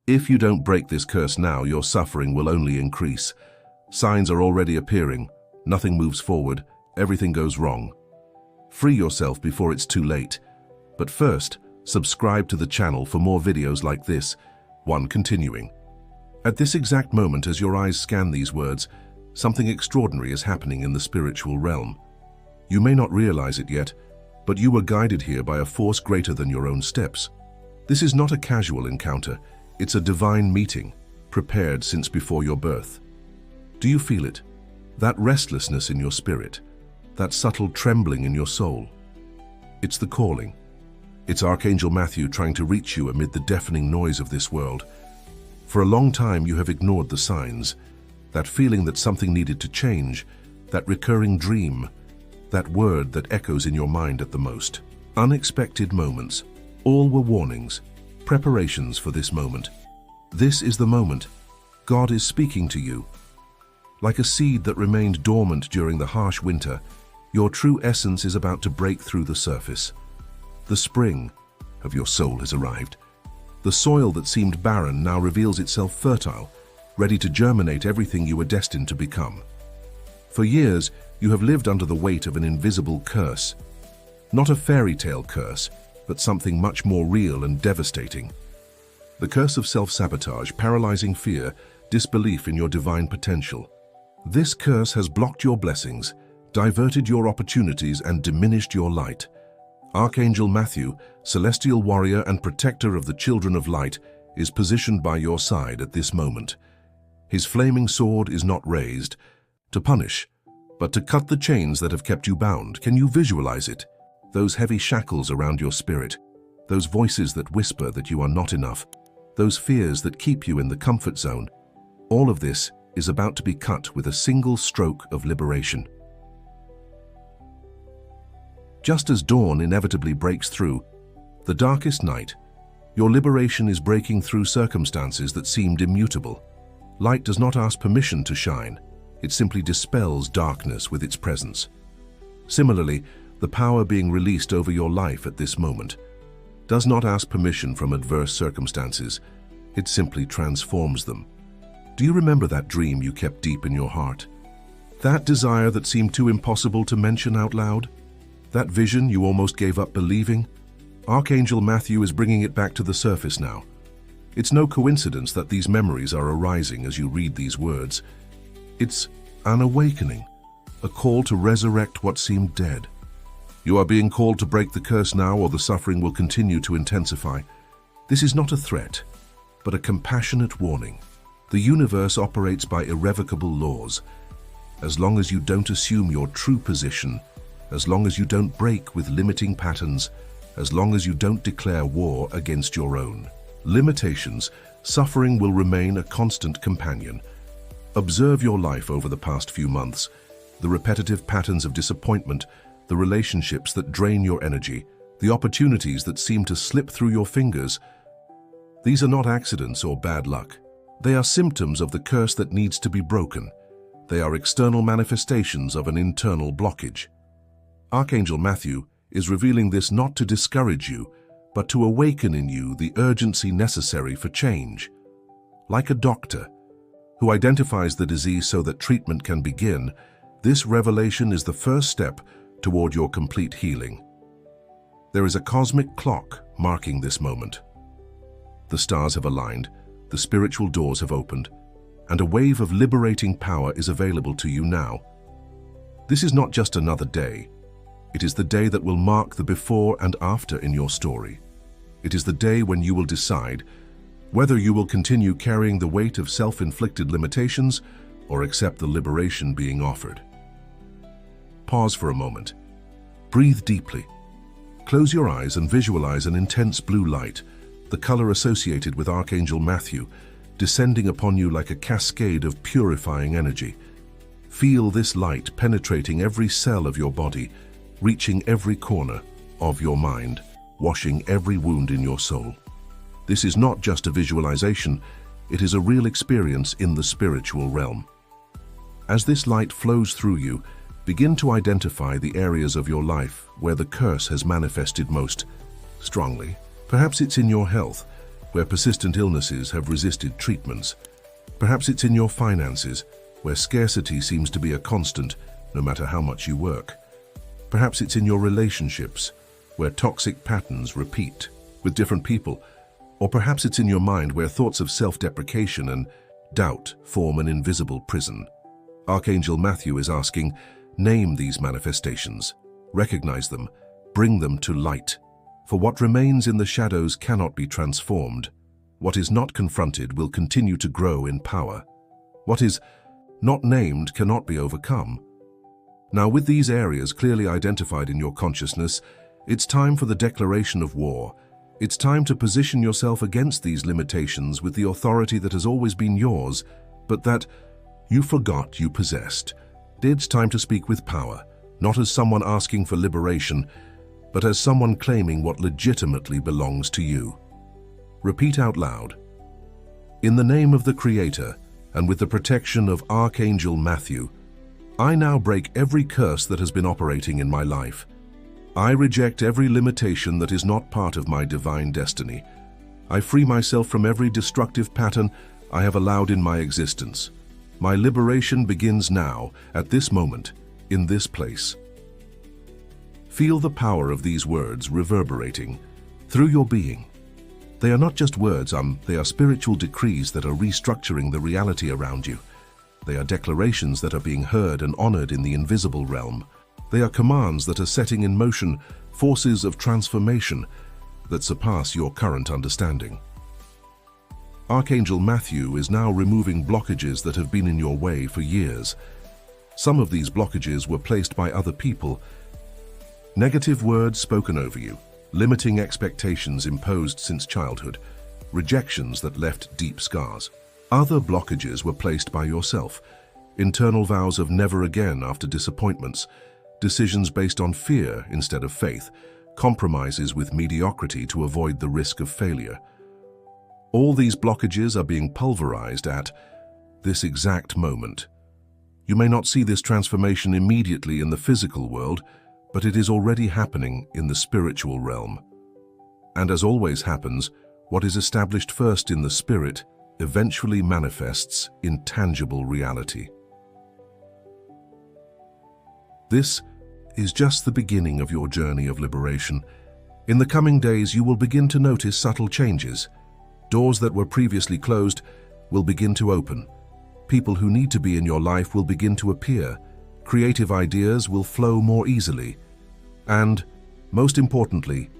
If you don't break this curse now, your suffering will only increase. Signs are already appearing. Nothing moves forward. Everything goes wrong. Free yourself before it's too late. But first, subscribe to the channel for more videos like this. One continuing. At this exact moment, as your eyes scan these words, something extraordinary is happening in the spiritual realm. You may not realize it yet, but you were guided here by a force greater than your own steps. This is not a casual encounter. It's a divine meeting, prepared since before your birth. Do you feel it? That restlessness in your spirit, that subtle trembling in your soul. It's the calling. It's Archangel Matthew trying to reach you amid the deafening noise of this world. For a long time you have ignored the signs, that feeling that something needed to change, that recurring dream, that word that echoes in your mind at the most. Unexpected moments, all were warnings, preparations for this moment. This is the moment. God is speaking to you. Like a seed that remained dormant during the harsh winter, your true essence is about to break through the surface. The spring of your soul has arrived. The soil that seemed barren now reveals itself fertile, ready to germinate everything you were destined to become. For years, you have lived under the weight of an invisible curse. Not a fairy tale curse, but something much more real and devastating. The curse of self-sabotage, paralyzing fear, disbelief in your divine potential. This curse has blocked your blessings, diverted your opportunities, and diminished your light. Archangel Matthew, celestial warrior and protector of the children of light, is positioned by your side at this moment. His flaming sword is not raised to punish, but to cut the chains that have kept you bound. Can you visualize it? Those heavy shackles around your spirit, those voices that whisper that you are not enough, those fears that keep you in the comfort zone. All of this is about to be cut with a single stroke of liberation. Just as dawn inevitably breaks through the darkest night, your liberation is breaking through circumstances that seemed immutable. Light does not ask permission to shine. It simply dispels darkness with its presence. Similarly, the power being released over your life at this moment does not ask permission from adverse circumstances. It simply transforms them. Do you remember that dream you kept deep in your heart? That desire that seemed too impossible to mention out loud? That vision you almost gave up believing? Archangel Matthew is bringing it back to the surface now. It's no coincidence that these memories are arising as you read these words. It's an awakening, a call to resurrect what seemed dead. You are being called to break the curse now, or the suffering will continue to intensify. This is not a threat, but a compassionate warning. The universe operates by irrevocable laws. As long as you don't assume your true position, as long as you don't break with limiting patterns, as long as you don't declare war against your own limitations, suffering will remain a constant companion. Observe your life over the past few months, the repetitive patterns of disappointment, the relationships that drain your energy, the opportunities that seem to slip through your fingers. These are not accidents or bad luck. They are symptoms of the curse that needs to be broken. They are external manifestations of an internal blockage. Archangel Matthew is revealing this not to discourage you, but to awaken in you the urgency necessary for change. Like a doctor who identifies the disease so that treatment can begin, this revelation is the first step toward your complete healing. There is a cosmic clock marking this moment. The stars have aligned, the spiritual doors have opened, and a wave of liberating power is available to you now. This is not just another day. It is the day that will mark the before and after in your story. It is the day when you will decide whether you will continue carrying the weight of self-inflicted limitations or accept the liberation being offered. Pause for a moment. Breathe deeply. Close your eyes and visualize an intense blue light, the color associated with Archangel Matthew, descending upon you like a cascade of purifying energy. Feel this light penetrating every cell of your body, reaching every corner of your mind, washing every wound in your soul. This is not just a visualization, it is a real experience in the spiritual realm. As this light flows through you, begin to identify the areas of your life where the curse has manifested most strongly. Perhaps it's in your health, where persistent illnesses have resisted treatments. Perhaps it's in your finances, where scarcity seems to be a constant, no matter how much you work. Perhaps it's in your relationships, where toxic patterns repeat with different people. Or perhaps it's in your mind, where thoughts of self-deprecation and doubt form an invisible prison. Archangel Matthew is asking, name these manifestations, recognize them, bring them to light. For what remains in the shadows cannot be transformed. What is not confronted will continue to grow in power. What is not named cannot be overcome. Now, with these areas clearly identified in your consciousness, it's time for the declaration of war. It's time to position yourself against these limitations with the authority that has always been yours, but that you forgot you possessed. It's time to speak with power, not as someone asking for liberation, but as someone claiming what legitimately belongs to you. Repeat out loud. In the name of the Creator, and with the protection of Archangel Matthew, I now break every curse that has been operating in my life. I reject every limitation that is not part of my divine destiny. I free myself from every destructive pattern I have allowed in my existence. My liberation begins now, at this moment, in this place. Feel the power of these words reverberating through your being. They are not just words, they are spiritual decrees that are restructuring the reality around you. They are declarations that are being heard and honored in the invisible realm. They are commands that are setting in motion forces of transformation that surpass your current understanding. Archangel Matthew is now removing blockages that have been in your way for years. Some of these blockages were placed by other people. Negative words spoken over you, limiting expectations imposed since childhood, rejections that left deep scars. Other blockages were placed by yourself, internal vows of never again after disappointments, decisions based on fear instead of faith, compromises with mediocrity to avoid the risk of failure. All these blockages are being pulverized at this exact moment. You may not see this transformation immediately in the physical world, but it is already happening in the spiritual realm. And as always happens, what is established first in the spirit eventually manifests in tangible reality. This is just the beginning of your journey of liberation. In the coming days, you will begin to notice subtle changes. Doors that were previously closed will begin to open. People who need to be in your life will begin to appear. Creative ideas will flow more easily. And, most importantly,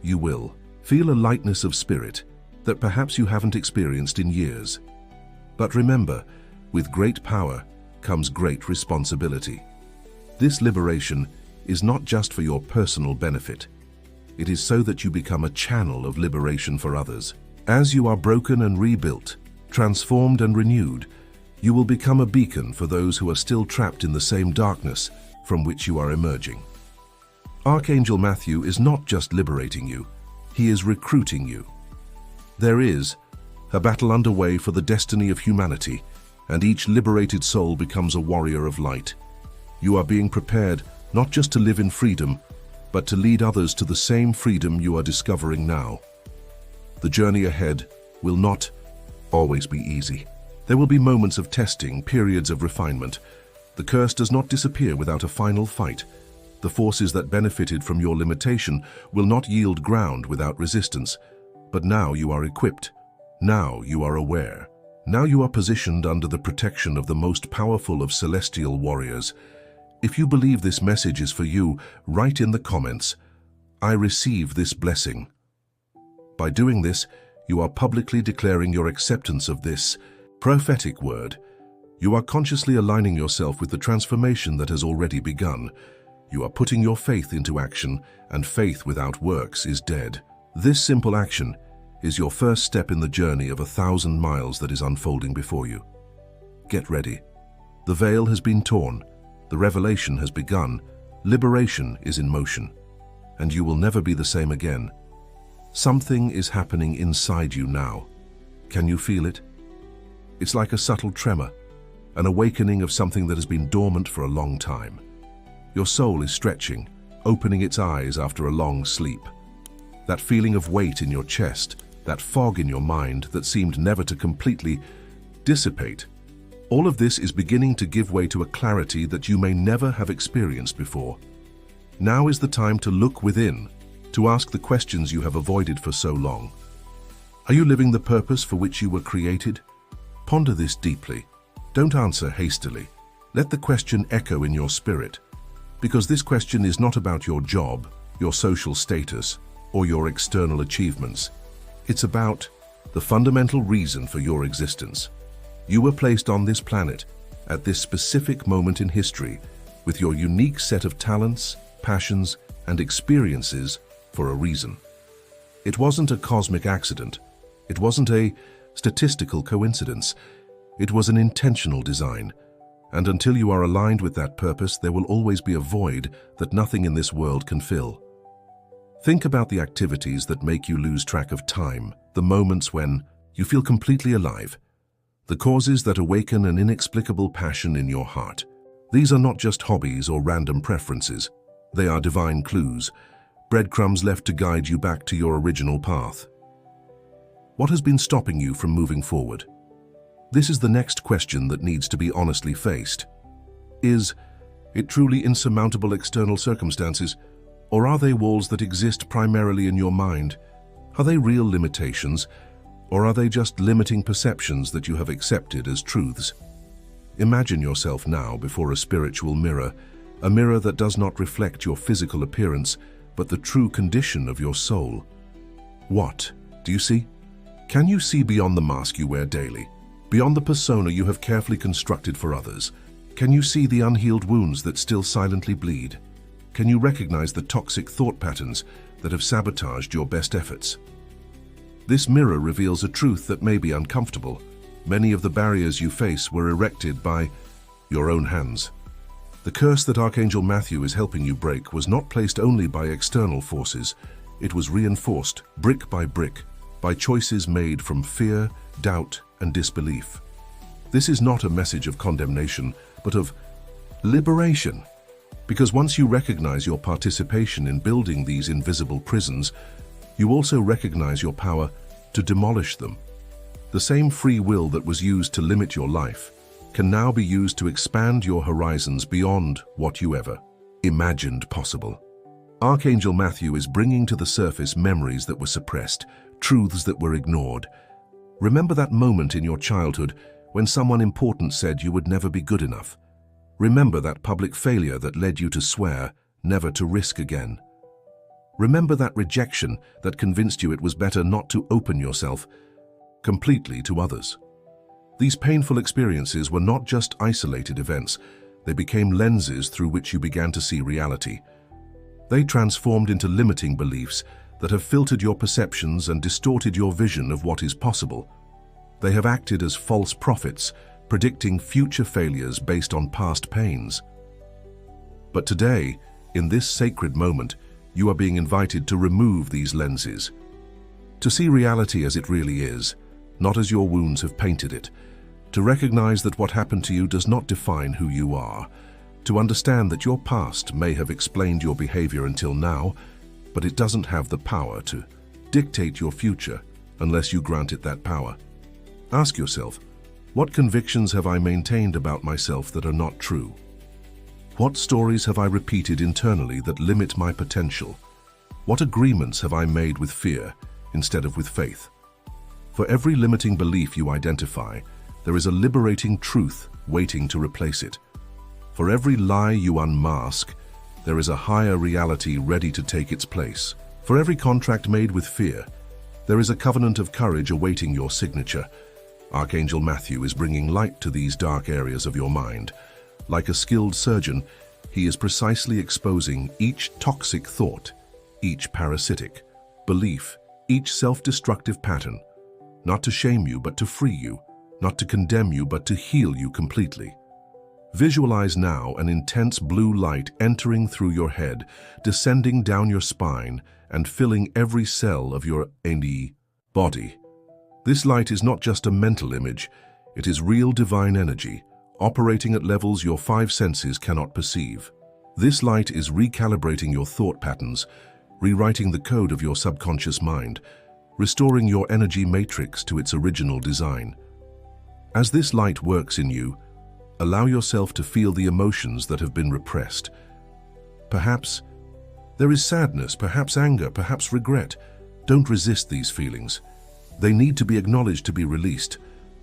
you will feel a lightness of spirit that perhaps you haven't experienced in years. But remember, with great power comes great responsibility. This liberation is not just for your personal benefit. It is so that you become a channel of liberation for others. As you are broken and rebuilt, transformed and renewed, you will become a beacon for those who are still trapped in the same darkness from which you are emerging. Archangel Matthew is not just liberating you, he is recruiting you. There is a battle underway for the destiny of humanity, and each liberated soul becomes a warrior of light. You are being prepared not just to live in freedom, but to lead others to the same freedom you are discovering now. The journey ahead will not always be easy. There will be moments of testing, periods of refinement. The curse does not disappear without a final fight. The forces that benefited from your limitation will not yield ground without resistance. But now you are equipped. Now you are aware. Now you are positioned under the protection of the most powerful of celestial warriors. If you believe this message is for you, write in the comments, "I receive this blessing." By doing this, you are publicly declaring your acceptance of this prophetic word. You are consciously aligning yourself with the transformation that has already begun. You are putting your faith into action, and faith without works is dead. This simple action is your first step in the journey of 1,000 miles that is unfolding before you. Get ready. The veil has been torn. The revelation has begun. Liberation is in motion, and you will never be the same again. Something is happening inside you now. Can you feel it? It's like a subtle tremor, an awakening of something that has been dormant for a long time. Your soul is stretching, opening its eyes after a long sleep. That feeling of weight in your chest, that fog in your mind that seemed never to completely dissipate. All of this is beginning to give way to a clarity that you may never have experienced before. Now is the time to look within, to ask the questions you have avoided for so long. Are you living the purpose for which you were created? Ponder this deeply. Don't answer hastily. Let the question echo in your spirit, because this question is not about your job, your social status, or your external achievements. It's about the fundamental reason for your existence. You were placed on this planet at this specific moment in history with your unique set of talents, passions, and experiences for a reason. It wasn't a cosmic accident. It wasn't a statistical coincidence. It was an intentional design. And until you are aligned with that purpose, there will always be a void that nothing in this world can fill. Think about the activities that make you lose track of time, the moments when you feel completely alive, the causes that awaken an inexplicable passion in your heart. These are not just hobbies or random preferences. They are divine clues, breadcrumbs left to guide you back to your original path. What has been stopping you from moving forward? This is the next question that needs to be honestly faced. Is it truly insurmountable external circumstances, or are they walls that exist primarily in your mind? Are they real limitations, or are they just limiting perceptions that you have accepted as truths? Imagine yourself now before a spiritual mirror, a mirror that does not reflect your physical appearance, but the true condition of your soul. What do you see? Can you see beyond the mask you wear daily, beyond the persona you have carefully constructed for others? Can you see the unhealed wounds that still silently bleed? Can you recognize the toxic thought patterns that have sabotaged your best efforts? This mirror reveals a truth that may be uncomfortable. Many of the barriers you face were erected by your own hands. The curse that Archangel Matthew is helping you break was not placed only by external forces. It was reinforced, brick by choices made from fear, doubt, and disbelief. This is not a message of condemnation, but of liberation. Because once you recognize your participation in building these invisible prisons, you also recognize your power to demolish them. The same free will that was used to limit your life can now be used to expand your horizons beyond what you ever imagined possible. Archangel Matthew is bringing to the surface memories that were suppressed, truths that were ignored. Remember that moment in your childhood when someone important said you would never be good enough. Remember that public failure that led you to swear never to risk again. Remember that rejection that convinced you it was better not to open yourself completely to others. These painful experiences were not just isolated events. They became lenses through which you began to see reality. They transformed into limiting beliefs that have filtered your perceptions and distorted your vision of what is possible. They have acted as false prophets, predicting future failures based on past pains. But today, in this sacred moment, you are being invited to remove these lenses, to see reality as it really is, not as your wounds have painted it, to recognize that what happened to you does not define who you are, to understand that your past may have explained your behavior until now, but it doesn't have the power to dictate your future unless you grant it that power. Ask yourself, what convictions have I maintained about myself that are not true? What stories have I repeated internally that limit my potential? What agreements have I made with fear instead of with faith? For every limiting belief you identify, there is a liberating truth waiting to replace it. For every lie you unmask, there is a higher reality ready to take its place. For every contract made with fear, there is a covenant of courage awaiting your signature. Archangel Matthew is bringing light to these dark areas of your mind. Like a skilled surgeon, he is precisely exposing each toxic thought, each parasitic belief, each self-destructive pattern, not to shame you but to free you, not to condemn you but to heal you completely. Visualize now an intense blue light entering through your head, descending down your spine and filling every cell of your body. This light is not just a mental image, it is real divine energy, operating at levels your five senses cannot perceive. This light is recalibrating your thought patterns, rewriting the code of your subconscious mind, restoring your energy matrix to its original design. As this light works in you, allow yourself to feel the emotions that have been repressed. Perhaps there is sadness, perhaps anger, perhaps regret. Don't resist these feelings. They need to be acknowledged to be released.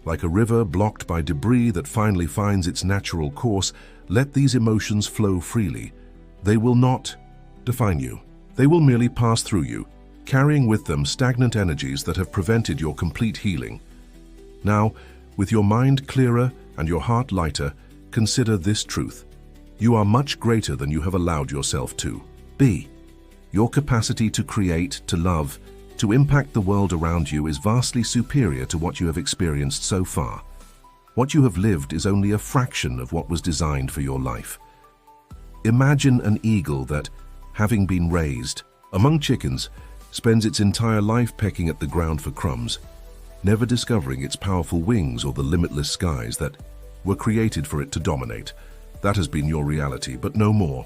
Like a river blocked by debris that finally finds its natural course, let these emotions flow freely. They will not define you. They will merely pass through you, carrying with them stagnant energies that have prevented your complete healing. Now, with your mind clearer and your heart lighter, consider this truth. You are much greater than you have allowed yourself to be. Your capacity to create, to love, to impact the world around you is vastly superior to what you have experienced so far. What you have lived is only a fraction of what was designed for your life. Imagine an eagle that, having been raised among chickens, spends its entire life pecking at the ground for crumbs, never discovering its powerful wings or the limitless skies that were created for it to dominate. That has been your reality, but no more.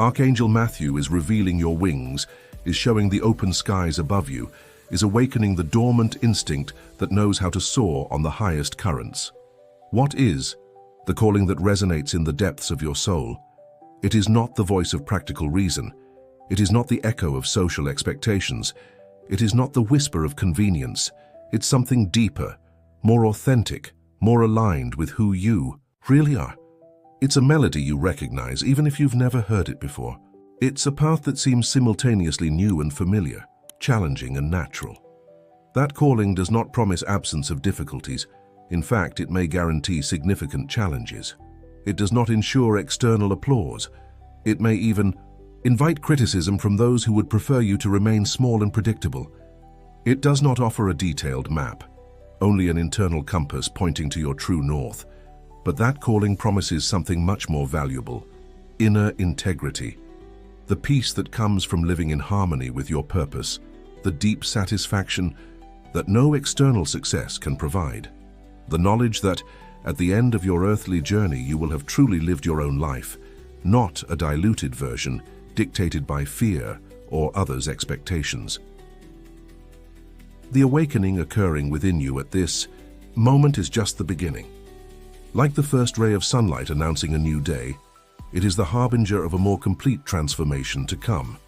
Archangel Matthew is revealing your wings, is showing the open skies above you, is awakening the dormant instinct that knows how to soar on the highest currents. What is the calling that resonates in the depths of your soul? It is not the voice of practical reason. It is not the echo of social expectations. It is not the whisper of convenience. It's something deeper, more authentic, more aligned with who you really are. It's a melody you recognize even if you've never heard it before. It's a path that seems simultaneously new and familiar, challenging and natural. That calling does not promise absence of difficulties. In fact, it may guarantee significant challenges. It does not ensure external applause. It may even invite criticism from those who would prefer you to remain small and predictable. It does not offer a detailed map, only an internal compass pointing to your true north. But that calling promises something much more valuable: inner integrity. The peace that comes from living in harmony with your purpose, the deep satisfaction that no external success can provide. The knowledge that at the end of your earthly journey you will have truly lived your own life, not a diluted version dictated by fear or others' expectations. The awakening occurring within you at this moment is just the beginning. Like the first ray of sunlight announcing a new day, it is the harbinger of a more complete transformation to come.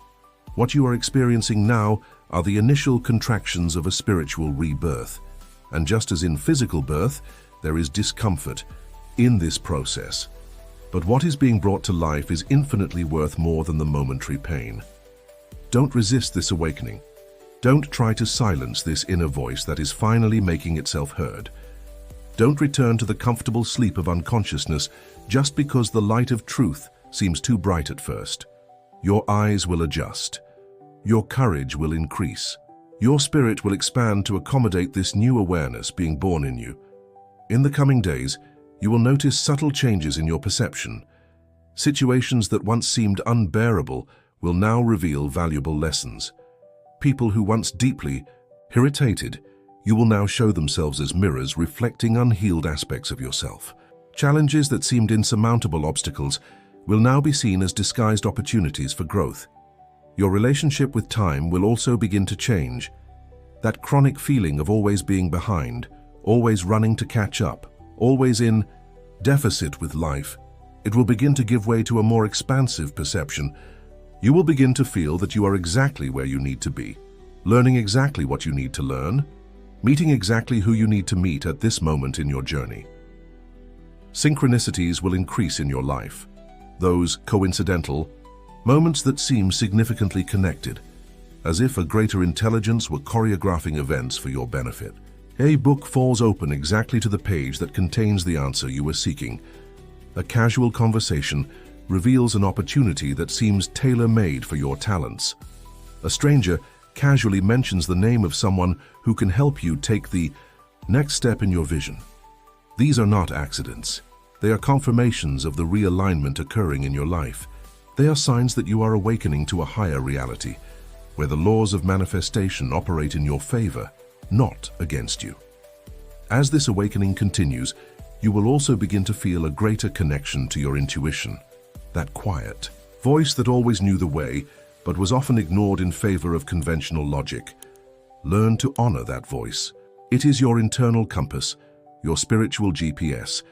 What you are experiencing now are the initial contractions of a spiritual rebirth. And just as in physical birth, there is discomfort in this process. But what is being brought to life is infinitely worth more than the momentary pain. Don't resist this awakening. Don't try to silence this inner voice that is finally making itself heard. Don't return to the comfortable sleep of unconsciousness just because the light of truth seems too bright at first. Your eyes will adjust. Your courage will increase. Your spirit will expand to accommodate this new awareness being born in you. In the coming days, you will notice subtle changes in your perception. Situations that once seemed unbearable will now reveal valuable lessons. People who once deeply irritated you will now show themselves as mirrors reflecting unhealed aspects of yourself. Challenges that seemed insurmountable obstacles will now be seen as disguised opportunities for growth. Your relationship with time will also begin to change. That chronic feeling of always being behind, always running to catch up, always in deficit with life, it will begin to give way to a more expansive perception. You will begin to feel that you are exactly where you need to be, learning exactly what you need to learn, meeting exactly who you need to meet at this moment in your journey. Synchronicities will increase in your life. Those coincidental moments that seem significantly connected, as if a greater intelligence were choreographing events for your benefit. A book falls open exactly to the page that contains the answer you were seeking. A casual conversation reveals an opportunity that seems tailor-made for your talents. A stranger casually mentions the name of someone who can help you take the next step in your vision. These are not accidents. They are confirmations of the realignment occurring in your life. They are signs that you are awakening to a higher reality, where the laws of manifestation operate in your favor, not against you. As this awakening continues, you will also begin to feel a greater connection to your intuition, that quiet voice that always knew the way, but was often ignored in favor of conventional logic. Learn to honor that voice. It is your internal compass, your spiritual GPS,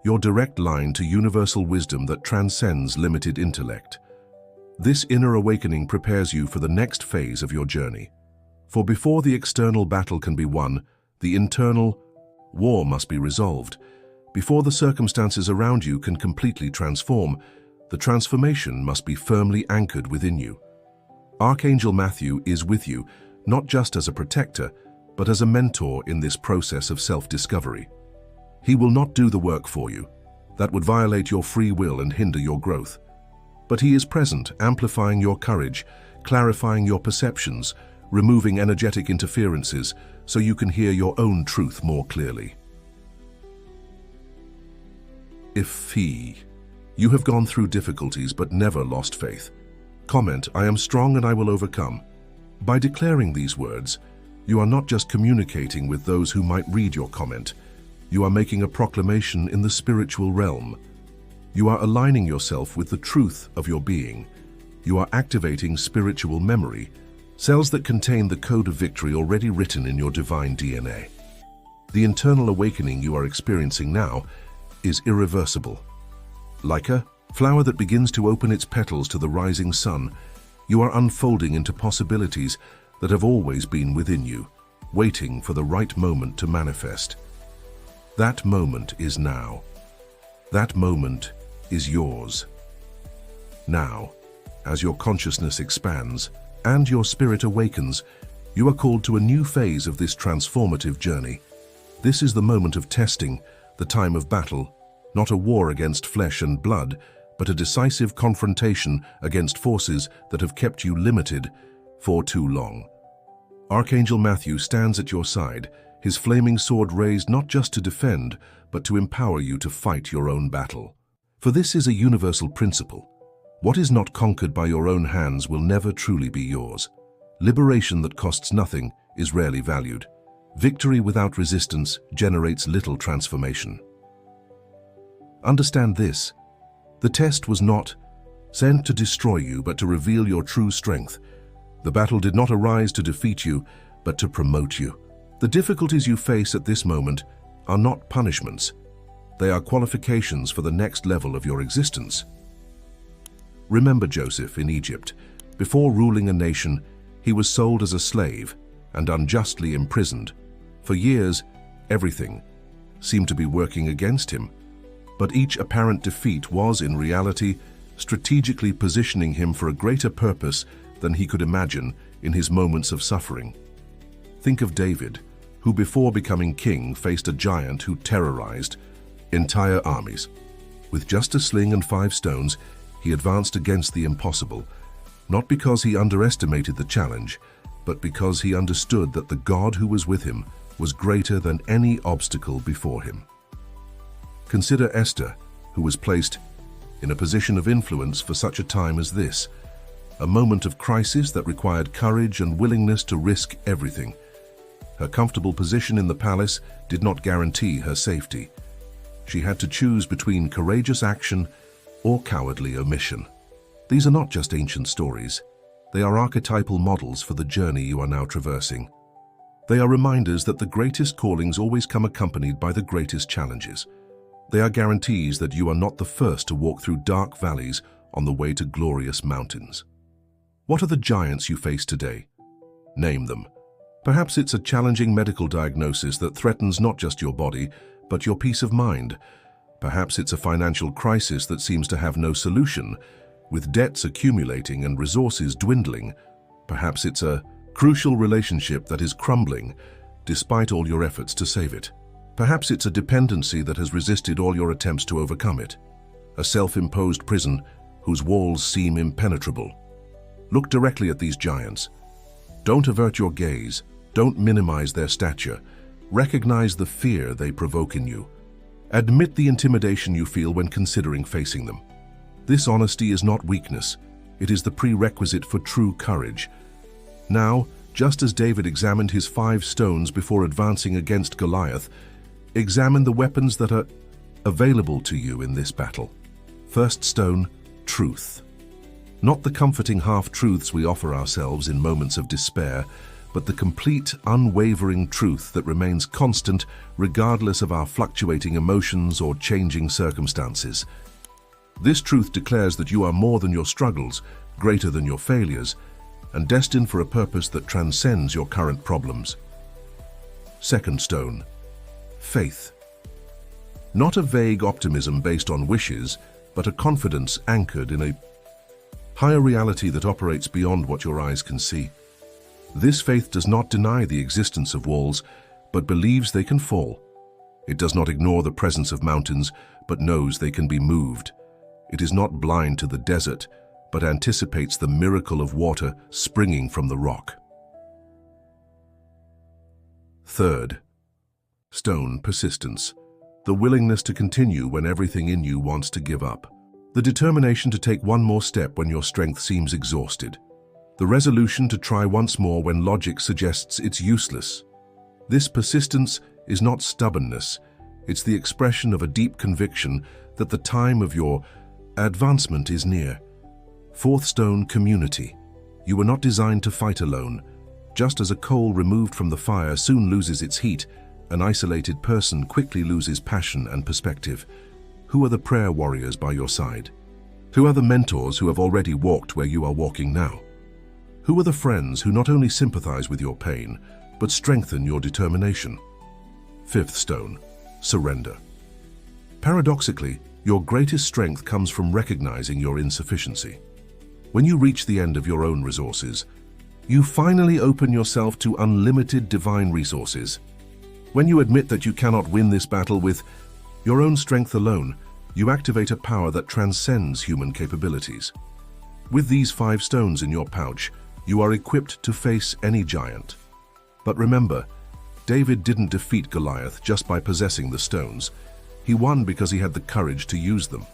your direct line to universal wisdom that transcends limited intellect. This inner awakening prepares you for the next phase of your journey. For before the external battle can be won, the internal war must be resolved. Before the circumstances around you can completely transform, the transformation must be firmly anchored within you. Archangel Matthew is with you, not just as a protector, but as a mentor in this process of self-discovery. He will not do the work for you. That would violate your free will and hinder your growth. But he is present, amplifying your courage, clarifying your perceptions, removing energetic interferences so you can hear your own truth more clearly. If you have gone through difficulties but never lost faith, comment, "I am strong and I will overcome." By declaring these words, you are not just communicating with those who might read your comment. You are making a proclamation in the spiritual realm. You are aligning yourself with the truth of your being. You are activating spiritual memory, cells that contain the code of victory already written in your divine DNA. The internal awakening you are experiencing now is irreversible. Like a flower that begins to open its petals to the rising sun, you are unfolding into possibilities that have always been within you, waiting for the right moment to manifest. That moment is now. That moment is yours. Now, as your consciousness expands and your spirit awakens, you are called to a new phase of this transformative journey. This is the moment of testing, the time of battle, not a war against flesh and blood, but a decisive confrontation against forces that have kept you limited for too long. Archangel Matthew stands at your side, his flaming sword raised not just to defend, but to empower you to fight your own battle. For this is a universal principle. What is not conquered by your own hands will never truly be yours. Liberation that costs nothing is rarely valued. Victory without resistance generates little transformation. Understand this. The test was not sent to destroy you, but to reveal your true strength. The battle did not arise to defeat you, but to promote you. The difficulties you face at this moment are not punishments. They are qualifications for the next level of your existence. Remember Joseph in Egypt. Before ruling a nation, he was sold as a slave and unjustly imprisoned. For years, everything seemed to be working against him. But each apparent defeat was, in reality, strategically positioning him for a greater purpose than he could imagine in his moments of suffering. Think of David, who before becoming king faced a giant who terrorized entire armies. With just a sling and 5 stones, he advanced against the impossible, not because he underestimated the challenge, but because he understood that the God who was with him was greater than any obstacle before him. Consider Esther, who was placed in a position of influence for such a time as this, a moment of crisis that required courage and willingness to risk everything. Her comfortable position in the palace did not guarantee her safety. She had to choose between courageous action or cowardly omission. These are not just ancient stories. They are archetypal models for the journey you are now traversing. They are reminders that the greatest callings always come accompanied by the greatest challenges. They are guarantees that you are not the first to walk through dark valleys on the way to glorious mountains. What are the giants you face today? Name them. Perhaps it's a challenging medical diagnosis that threatens not just your body, but your peace of mind. Perhaps it's a financial crisis that seems to have no solution, with debts accumulating and resources dwindling. Perhaps it's a crucial relationship that is crumbling, despite all your efforts to save it. Perhaps it's a dependency that has resisted all your attempts to overcome it. A self-imposed prison whose walls seem impenetrable. Look directly at these giants. Don't avert your gaze. Don't minimize their stature. Recognize the fear they provoke in you. Admit the intimidation you feel when considering facing them. This honesty is not weakness. It is the prerequisite for true courage. Now, just as David examined his 5 stones before advancing against Goliath, examine the weapons that are available to you in this battle. First stone, truth. Not the comforting half-truths we offer ourselves in moments of despair, but the complete, unwavering truth that remains constant regardless of our fluctuating emotions or changing circumstances. This truth declares that you are more than your struggles, greater than your failures, and destined for a purpose that transcends your current problems. Second stone, faith. Not a vague optimism based on wishes, but a confidence anchored in a higher reality that operates beyond what your eyes can see. This faith does not deny the existence of walls, but believes they can fall. It does not ignore the presence of mountains, but knows they can be moved. It is not blind to the desert, but anticipates the miracle of water springing from the rock. Third stone, persistence. The willingness to continue when everything in you wants to give up. The determination to take one more step when your strength seems exhausted. The resolution to try once more when logic suggests it's useless. This persistence is not stubbornness. It's the expression of a deep conviction that the time of your advancement is near. Fourth stone, community. You were not designed to fight alone. Just as a coal removed from the fire soon loses its heat, an isolated person quickly loses passion and perspective. Who are the prayer warriors by your side? Who are the mentors who have already walked where you are walking now? Who are the friends who not only sympathize with your pain, but strengthen your determination? Fifth stone, surrender. Paradoxically, your greatest strength comes from recognizing your insufficiency. When you reach the end of your own resources, you finally open yourself to unlimited divine resources. When you admit that you cannot win this battle with your own strength alone, you activate a power that transcends human capabilities. With these 5 stones in your pouch, you are equipped to face any giant. But remember, David didn't defeat Goliath just by possessing the stones. He won because he had the courage to use them.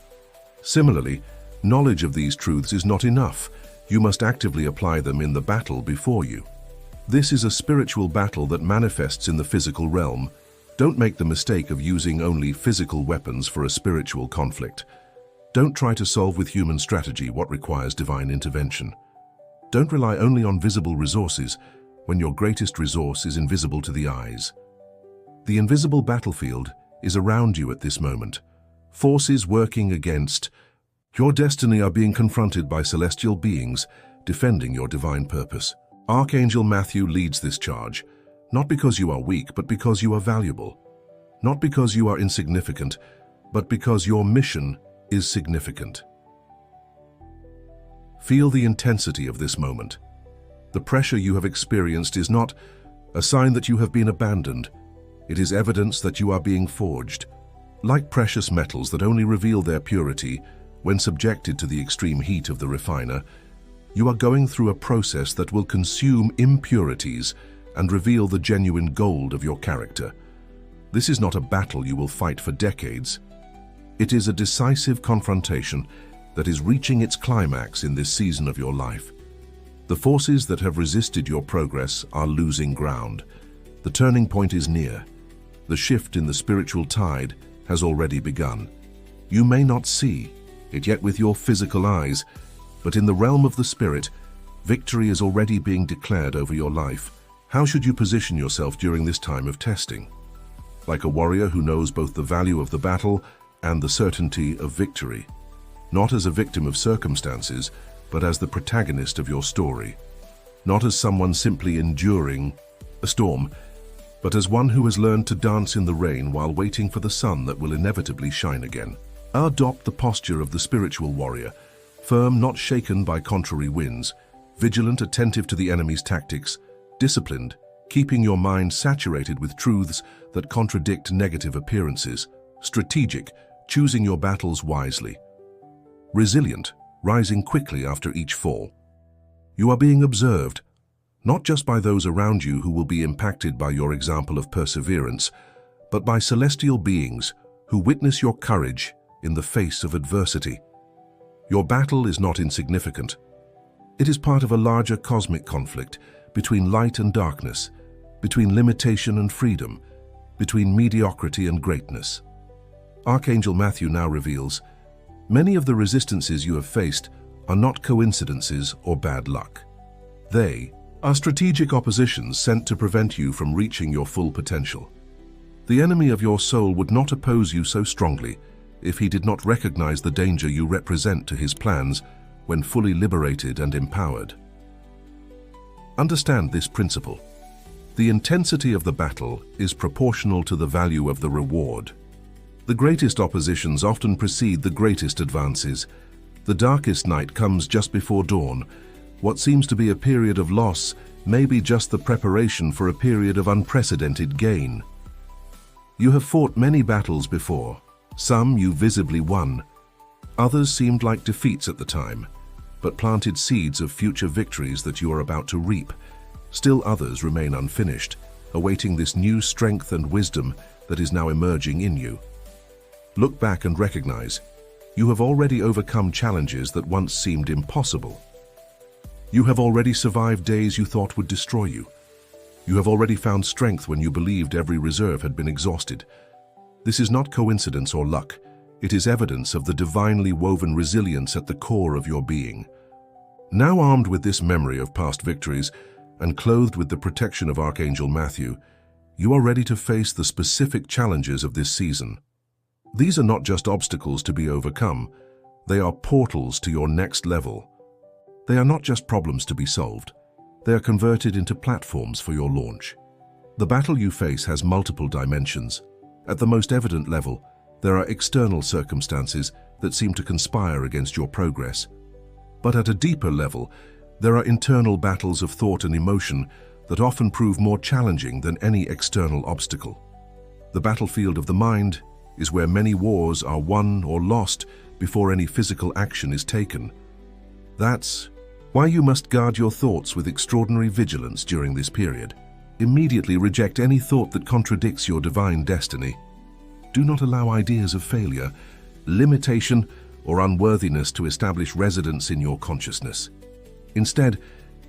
Similarly, knowledge of these truths is not enough. You must actively apply them in the battle before you. This is a spiritual battle that manifests in the physical realm. Don't make the mistake of using only physical weapons for a spiritual conflict. Don't try to solve with human strategy what requires divine intervention. Don't rely only on visible resources when your greatest resource is invisible to the eyes. The invisible battlefield is around you at this moment. Forces working against your destiny are being confronted by celestial beings defending your divine purpose. Archangel Matthew leads this charge, not because you are weak, but because you are valuable. Not because you are insignificant, but because your mission is significant. Feel the intensity of this moment. The pressure you have experienced is not a sign that you have been abandoned. It is evidence that you are being forged. Like precious metals that only reveal their purity when subjected to the extreme heat of the refiner, you are going through a process that will consume impurities and reveal the genuine gold of your character. This is not a battle you will fight for decades. It is a decisive confrontation that is reaching its climax in this season of your life. The forces that have resisted your progress are losing ground. The turning point is near. The shift in the spiritual tide has already begun. You may not see it yet with your physical eyes, but in the realm of the spirit, victory is already being declared over your life. How should you position yourself during this time of testing? Like a warrior who knows both the value of the battle and the certainty of victory. Not as a victim of circumstances, but as the protagonist of your story. Not as someone simply enduring a storm, but as one who has learned to dance in the rain while waiting for the sun that will inevitably shine again. Adopt the posture of the spiritual warrior, firm, not shaken by contrary winds, vigilant, attentive to the enemy's tactics, disciplined, keeping your mind saturated with truths that contradict negative appearances, strategic, choosing your battles wisely, resilient, rising quickly after each fall. You are being observed, not just by those around you who will be impacted by your example of perseverance, but by celestial beings who witness your courage in the face of adversity. Your battle is not insignificant. It is part of a larger cosmic conflict between light and darkness, between limitation and freedom, between mediocrity and greatness. Archangel Matthew now reveals, many of the resistances you have faced are not coincidences or bad luck. They are strategic oppositions sent to prevent you from reaching your full potential. The enemy of your soul would not oppose you so strongly if he did not recognize the danger you represent to his plans when fully liberated and empowered. Understand this principle. The intensity of the battle is proportional to the value of the reward. The greatest oppositions often precede the greatest advances. The darkest night comes just before dawn. What seems to be a period of loss may be just the preparation for a period of unprecedented gain. You have fought many battles before. Some you visibly won. Others seemed like defeats at the time, but planted seeds of future victories that you are about to reap. Still others remain unfinished, awaiting this new strength and wisdom that is now emerging in you. Look back and recognize, you have already overcome challenges that once seemed impossible. You have already survived days you thought would destroy you. You have already found strength when you believed every reserve had been exhausted. This is not coincidence or luck. It is evidence of the divinely woven resilience at the core of your being. Now armed with this memory of past victories and clothed with the protection of Archangel Matthew, you are ready to face the specific challenges of this season. These are not just obstacles to be overcome. They are portals to your next level. They are not just problems to be solved. They are converted into platforms for your launch. The battle you face has multiple dimensions. At the most evident level, there are external circumstances that seem to conspire against your progress. But at a deeper level, there are internal battles of thought and emotion that often prove more challenging than any external obstacle. The battlefield of the mind is where many wars are won or lost before any physical action is taken. That's why you must guard your thoughts with extraordinary vigilance during this period. Immediately reject any thought that contradicts your divine destiny. Do not allow ideas of failure, limitation, or unworthiness to establish residence in your consciousness. Instead,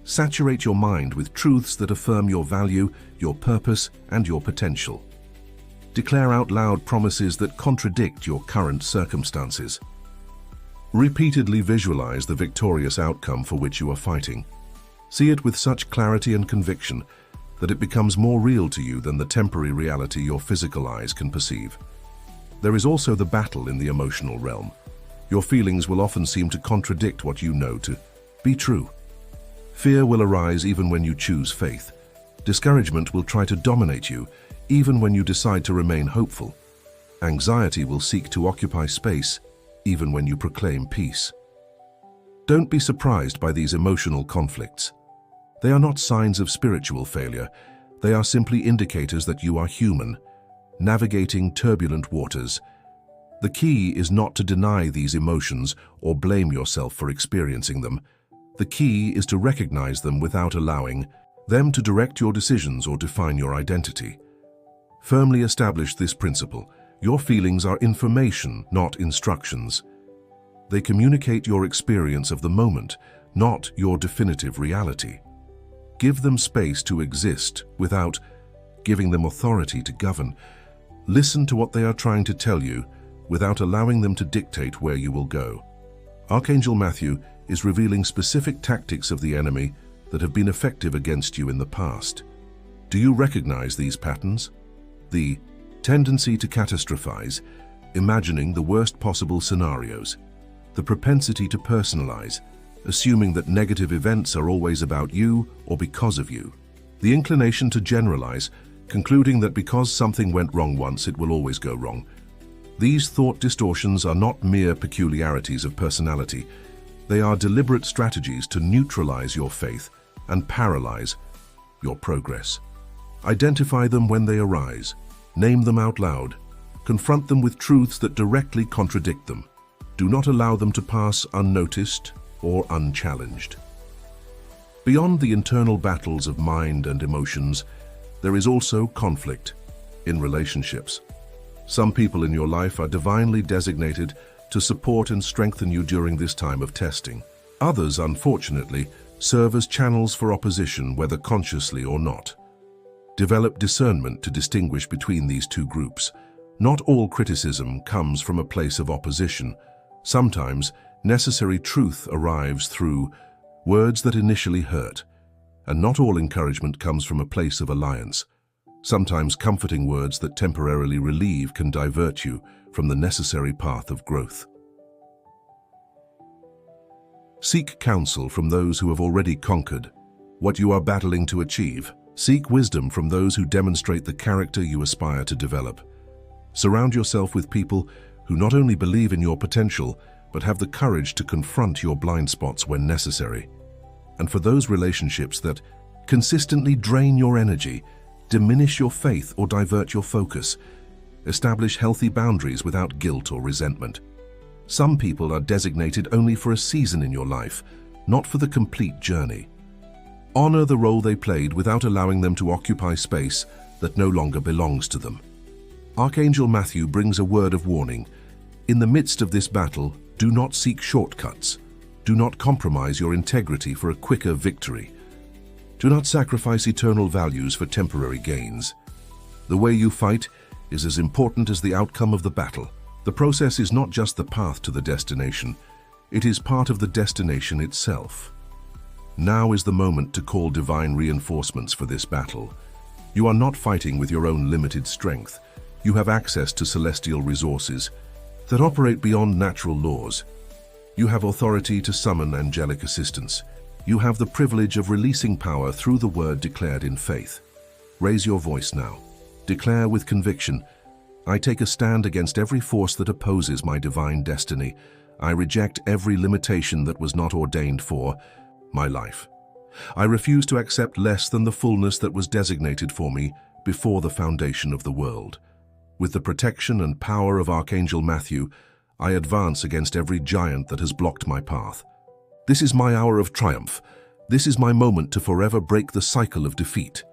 saturate your mind with truths that affirm your value, your purpose, and your potential. Declare out loud promises that contradict your current circumstances. Repeatedly visualize the victorious outcome for which you are fighting. See it with such clarity and conviction that it becomes more real to you than the temporary reality your physical eyes can perceive. There is also the battle in the emotional realm. Your feelings will often seem to contradict what you know to be true. Fear will arise even when you choose faith. Discouragement will try to dominate you even when you decide to remain hopeful. Anxiety will seek to occupy space even when you proclaim peace. Don't be surprised by these emotional conflicts. They are not signs of spiritual failure. They are simply indicators that you are human, navigating turbulent waters. The key is not to deny these emotions or blame yourself for experiencing them. The key is to recognize them without allowing them to direct your decisions or define your identity. Firmly establish this principle. Your feelings are information, not instructions. They communicate your experience of the moment, not your definitive reality. Give them space to exist without giving them authority to govern. Listen to what they are trying to tell you without allowing them to dictate where you will go. Archangel Matthew is revealing specific tactics of the enemy that have been effective against you in the past. Do you recognize these patterns? The tendency to catastrophize, imagining the worst possible scenarios. The propensity to personalize, assuming that negative events are always about you or because of you. The inclination to generalize, concluding that because something went wrong once, it will always go wrong. These thought distortions are not mere peculiarities of personality. They are deliberate strategies to neutralize your faith and paralyze your progress. Identify them when they arise. Name them out loud. Confront them with truths that directly contradict them. Do not allow them to pass unnoticed or unchallenged. Beyond the internal battles of mind and emotions, there is also conflict in relationships. Some people in your life are divinely designated to support and strengthen you during this time of testing. Others, unfortunately, serve as channels for opposition, whether consciously or not. Develop discernment to distinguish between these two groups. Not all criticism comes from a place of opposition. Sometimes, necessary truth arrives through words that initially hurt, And not all encouragement comes from a place of alliance. Sometimes comforting words that temporarily relieve can divert you from the necessary path of growth. Seek counsel from those who have already conquered what you are battling to achieve. Seek wisdom from those who demonstrate the character you aspire to develop. Surround yourself with people who not only believe in your potential, but have the courage to confront your blind spots when necessary. And for those relationships that consistently drain your energy, diminish your faith, or divert your focus, establish healthy boundaries without guilt or resentment. Some people are designated only for a season in your life, not for the complete journey. Honor the role they played without allowing them to occupy space that no longer belongs to them. Archangel Matthew brings a word of warning. In the midst of this battle, do not seek shortcuts. Do not compromise your integrity for a quicker victory. Do not sacrifice eternal values for temporary gains. The way you fight is as important as the outcome of the battle. The process is not just the path to the destination, it is part of the destination itself. Now is the moment to call divine reinforcements for this battle. You are not fighting with your own limited strength. You have access to celestial resources that operate beyond natural laws. You have authority to summon angelic assistance. You have the privilege of releasing power through the word declared in faith. Raise your voice now. Declare with conviction, I take a stand against every force that opposes my divine destiny. I reject every limitation that was not ordained for my life. I refuse to accept less than the fullness that was designated for me before the foundation of the world. With the protection and power of Archangel Matthew, I advance against every giant that has blocked my path. This is my hour of triumph. This is my moment to forever break the cycle of defeat.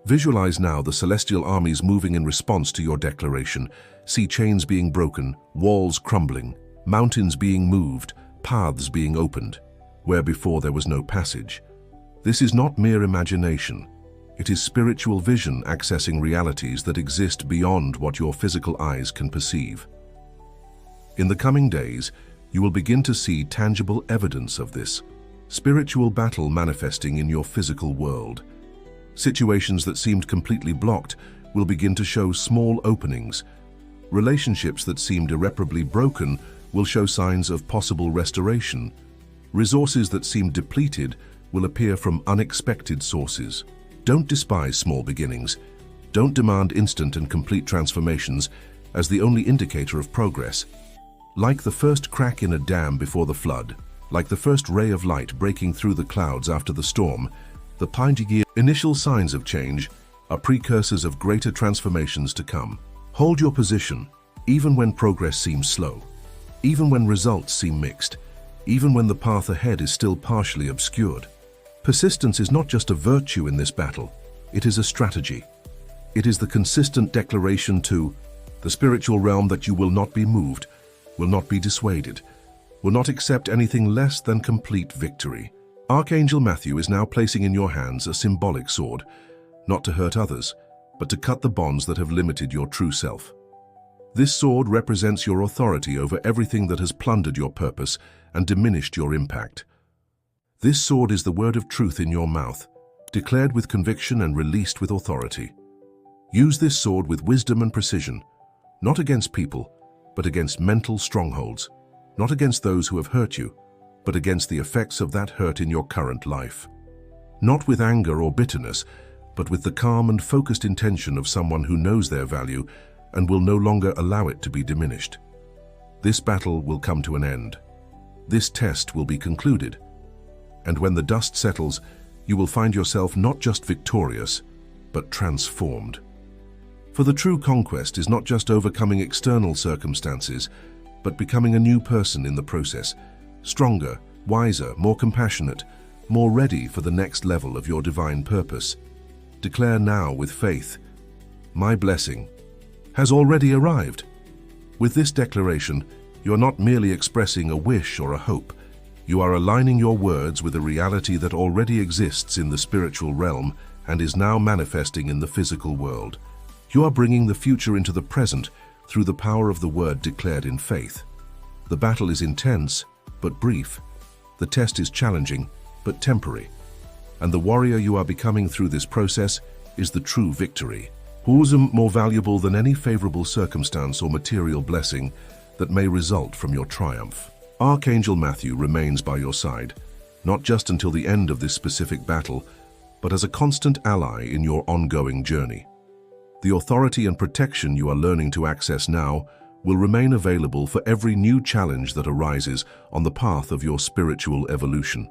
Visualize now the celestial armies moving in response to your declaration. See chains being broken, walls crumbling, mountains being moved, paths being opened, where before there was no passage. This is not mere imagination. It is spiritual vision accessing realities that exist beyond what your physical eyes can perceive. In the coming days, you will begin to see tangible evidence of this spiritual battle manifesting in your physical world. Situations that seemed completely blocked will begin to show small openings. Relationships that seemed irreparably broken will show signs of possible restoration. Resources that seemed depleted will appear from unexpected sources. Don't despise small beginnings. Don't demand instant and complete transformations as the only indicator of progress. Like the first crack in a dam before the flood, like the first ray of light breaking through the clouds after the storm, the pioneer initial signs of change are precursors of greater transformations to come. Hold your position, even when progress seems slow, even when results seem mixed, even when the path ahead is still partially obscured. Persistence is not just a virtue in this battle, it is a strategy. It is the consistent declaration to the spiritual realm that you will not be moved, will not be dissuaded, will not accept anything less than complete victory. Archangel Matthew is now placing in your hands a symbolic sword, not to hurt others, but to cut the bonds that have limited your true self. This sword represents your authority over everything that has plundered your purpose and diminished your impact. This sword is the word of truth in your mouth, declared with conviction and released with authority. Use this sword with wisdom and precision, not against people, but against mental strongholds, not against those who have hurt you, but against the effects of that hurt in your current life. Not with anger or bitterness, but with the calm and focused intention of someone who knows their value and will no longer allow it to be diminished. This battle will come to an end. This test will be concluded. And when the dust settles, you will find yourself not just victorious, but transformed. For the true conquest is not just overcoming external circumstances, but becoming a new person in the process, stronger, wiser, more compassionate, more ready for the next level of your divine purpose. Declare now with faith, my blessing has already arrived. With this declaration, you are not merely expressing a wish or a hope. You are aligning your words with a reality that already exists in the spiritual realm and is now manifesting in the physical world. You are bringing the future into the present through the power of the word declared in faith. The battle is intense, but brief. The test is challenging, but temporary. and the warrior you are becoming through this process is the true victory. Who's more valuable than any favorable circumstance or material blessing that may result from your triumph. Archangel Matthew remains by your side, not just until the end of this specific battle, but as a constant ally in your ongoing journey. The authority and protection you are learning to access now will remain available for every new challenge that arises on the path of your spiritual evolution.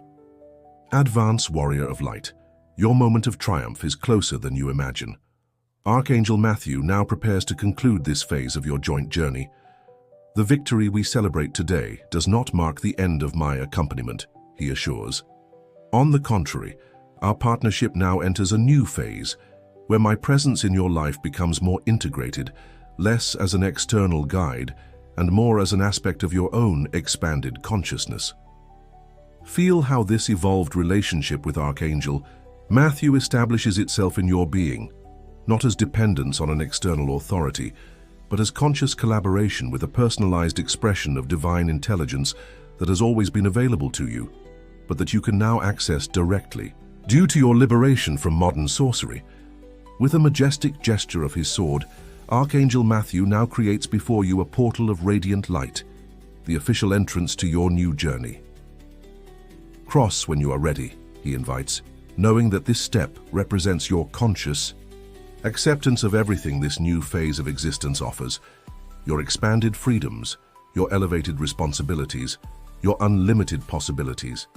Advance, Warrior of Light. Your moment of triumph is closer than you imagine. Archangel Matthew now prepares to conclude this phase of your joint journey. The victory we celebrate today does not mark the end of my accompaniment, he assures. On the contrary, our partnership now enters a new phase, where my presence in your life becomes more integrated, less as an external guide and more as an aspect of your own expanded consciousness. Feel how this evolved relationship with Archangel Matthew establishes itself in your being, not as dependence on an external authority, but as conscious collaboration with a personalized expression of divine intelligence that has always been available to you, but that you can now access directly. Due to your liberation from modern sorcery, with a majestic gesture of his sword, Archangel Matthew now creates before you a portal of radiant light, the official entrance to your new journey. Cross when you are ready, he invites, knowing that this step represents your conscious acceptance of everything this new phase of existence offers, your expanded freedoms, your elevated responsibilities, your unlimited possibilities.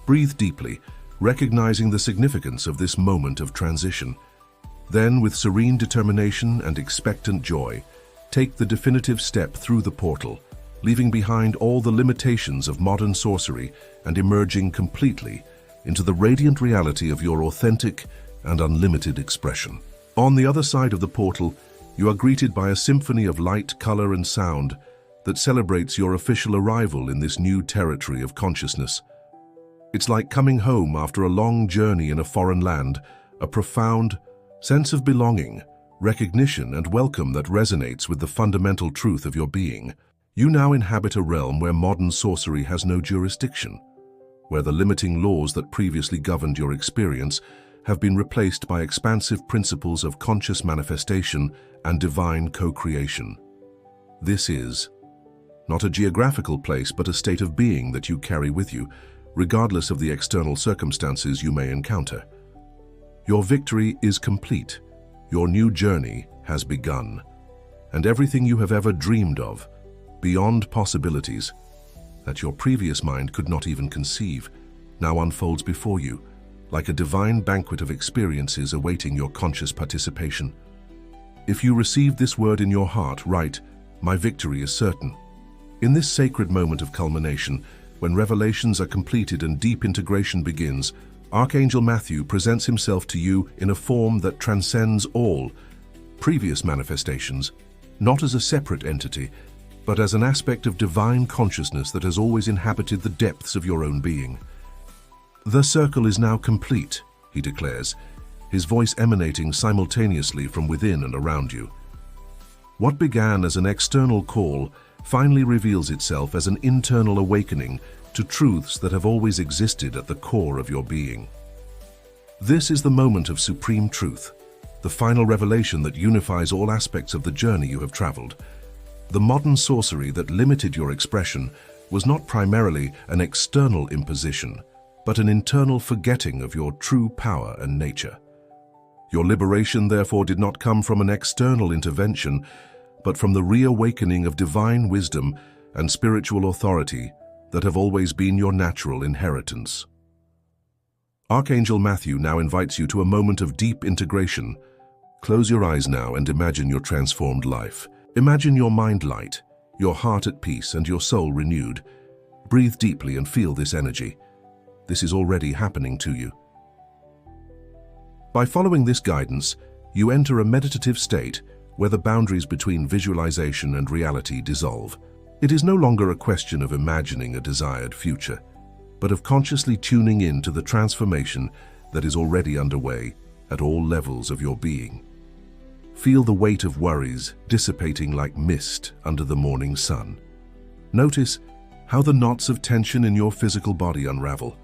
Breathe deeply, recognizing the significance of this moment of transition. Then, with serene determination and expectant joy, take the definitive step through the portal, leaving behind all the limitations of modern sorcery and emerging completely into the radiant reality of your authentic and unlimited expression. On the other side of the portal, you are greeted by a symphony of light, color, and sound that celebrates your official arrival in this new territory of consciousness. It's like coming home after a long journey in a foreign land, a profound sense of belonging, recognition, and welcome that resonates with the fundamental truth of your being. You now inhabit a realm where modern sorcery has no jurisdiction, where the limiting laws that previously governed your experience have been replaced by expansive principles of conscious manifestation and divine co-creation. This is not a geographical place, but a state of being that you carry with you, regardless of the external circumstances you may encounter. Your victory is complete, your new journey has begun, and everything you have ever dreamed of, beyond possibilities that your previous mind could not even conceive, now unfolds before you, like a divine banquet of experiences awaiting your conscious participation. If you receive this word in your heart, write, "My victory is certain." In this sacred moment of culmination, when revelations are completed and deep integration begins, Archangel Matthew presents himself to you in a form that transcends all previous manifestations, not as a separate entity, but as an aspect of divine consciousness that has always inhabited the depths of your own being. "The circle is now complete," he declares, his voice emanating simultaneously from within and around you. What began as an external call finally reveals itself as an internal awakening to truths that have always existed at the core of your being. This is the moment of supreme truth, the final revelation that unifies all aspects of the journey you have traveled. The modern sorcery that limited your expression was not primarily an external imposition, but an internal forgetting of your true power and nature. Your liberation, therefore, did not come from an external intervention, but from the reawakening of divine wisdom and spiritual authority that have always been your natural inheritance. Archangel Matthew now invites you to a moment of deep integration. Close your eyes now and imagine your transformed life. Imagine your mind light, your heart at peace, and your soul renewed. Breathe deeply and feel this energy. This is already happening to you. By following this guidance, you enter a meditative state where the boundaries between visualization and reality dissolve. It is no longer a question of imagining a desired future, but of consciously tuning in to the transformation that is already underway at all levels of your being. Feel the weight of worries dissipating like mist under the morning sun. Notice how the knots of tension in your physical body unravel,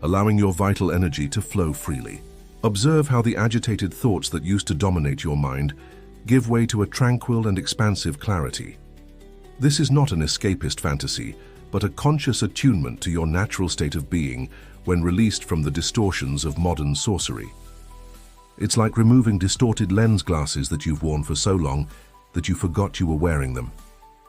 allowing your vital energy to flow freely. Observe how the agitated thoughts that used to dominate your mind give way to a tranquil and expansive clarity. This is not an escapist fantasy, but a conscious attunement to your natural state of being when released from the distortions of modern sorcery. It's like removing distorted lens glasses that you've worn for so long that you forgot you were wearing them.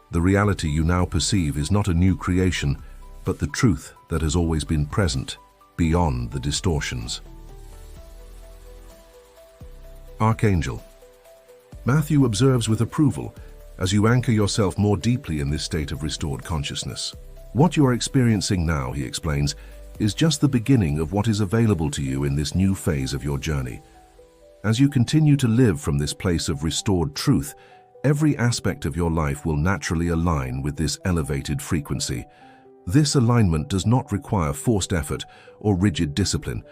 The reality you now perceive is not a new creation, but the truth that has always been present, beyond the distortions. Archangel. Matthew observes with approval as you anchor yourself more deeply in this state of restored consciousness. What you are experiencing now, he explains, is just the beginning of what is available to you in this new phase of your journey. As you continue to live from this place of restored truth, every aspect of your life will naturally align with this elevated frequency. This alignment does not require forced effort or rigid discipline,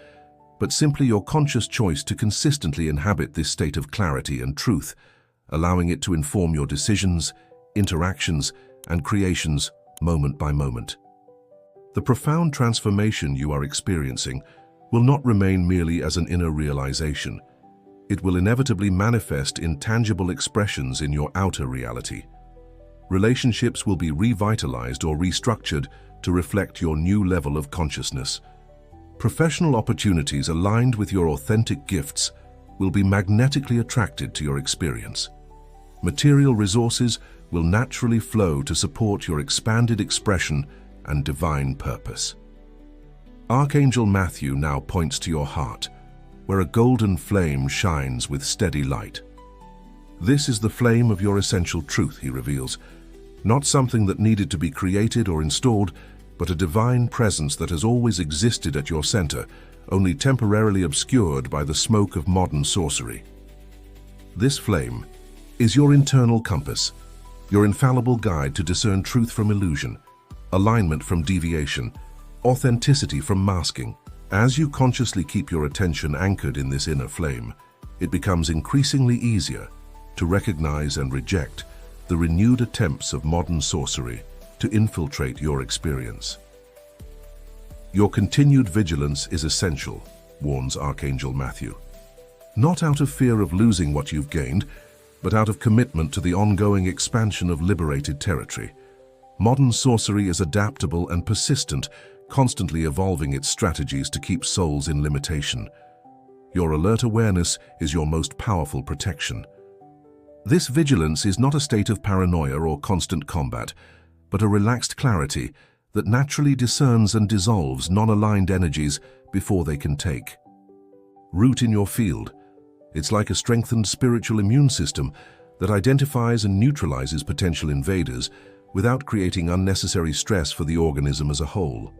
but simply your conscious choice to consistently inhabit this state of clarity and truth, allowing it to inform your decisions, interactions, and creations moment by moment. The profound transformation you are experiencing will not remain merely as an inner realization. It will inevitably manifest in tangible expressions in your outer reality. Relationships will be revitalized or restructured to reflect your new level of consciousness. Professional opportunities aligned with your authentic gifts will be magnetically attracted to your experience. Material resources will naturally flow to support your expanded expression and divine purpose. Archangel Matthew now points to your heart, where a golden flame shines with steady light. This is the flame of your essential truth, he reveals, not something that needed to be created or installed, but a divine presence that has always existed at your center, only temporarily obscured by the smoke of modern sorcery. This flame is your internal compass, your infallible guide to discern truth from illusion, alignment from deviation, authenticity from masking. As you consciously keep your attention anchored in this inner flame, it becomes increasingly easier to recognize and reject the renewed attempts of modern sorcery to infiltrate your experience. Your continued vigilance is essential, warns Archangel Matthew. Not out of fear of losing what you've gained, but out of commitment to the ongoing expansion of liberated territory. Modern sorcery is adaptable and persistent, constantly evolving its strategies to keep souls in limitation. Your alert awareness is your most powerful protection. This vigilance is not a state of paranoia or constant combat, but a relaxed clarity that naturally discerns and dissolves non-aligned energies before they can take root in your field. It's like a strengthened spiritual immune system that identifies and neutralizes potential invaders without creating unnecessary stress for the organism as a whole.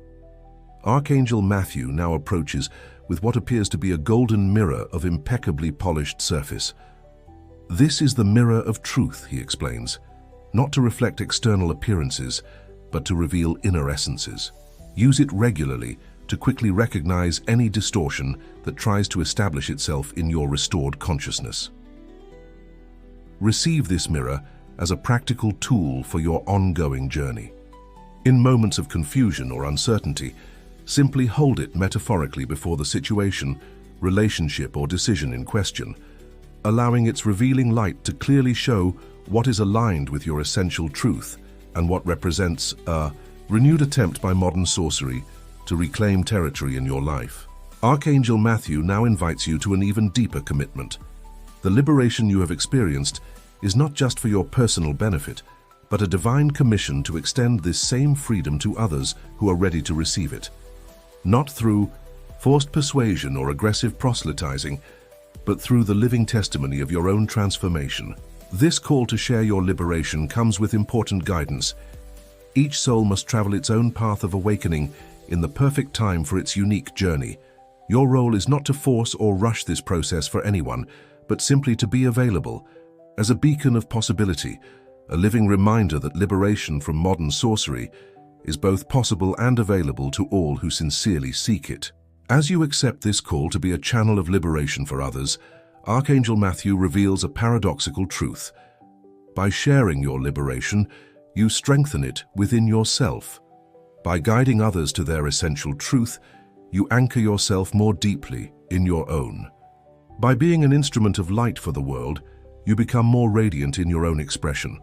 Archangel Matthew now approaches with what appears to be a golden mirror of impeccably polished surface. This is the mirror of truth, he explains, not to reflect external appearances, but to reveal inner essences. Use it regularly to quickly recognize any distortion that tries to establish itself in your restored consciousness. Receive this mirror as a practical tool for your ongoing journey. In moments of confusion or uncertainty, simply hold it metaphorically before the situation, relationship, or decision in question, allowing its revealing light to clearly show what is aligned with your essential truth and what represents a renewed attempt by modern sorcery to reclaim territory in your life. Archangel Matthew now invites you to an even deeper commitment. The liberation you have experienced is not just for your personal benefit, but a divine commission to extend this same freedom to others who are ready to receive it. Not through forced persuasion or aggressive proselytizing, but through the living testimony of your own transformation. This call to share your liberation comes with important guidance. Each soul must travel its own path of awakening in the perfect time for its unique journey. Your role is not to force or rush this process for anyone, but simply to be available as a beacon of possibility, a living reminder that liberation from modern sorcery is both possible and available to all who sincerely seek it. As you accept this call to be a channel of liberation for others, Archangel Matthew reveals a paradoxical truth. By sharing your liberation, you strengthen it within yourself. By guiding others to their essential truth, you anchor yourself more deeply in your own. By being an instrument of light for the world, you become more radiant in your own expression.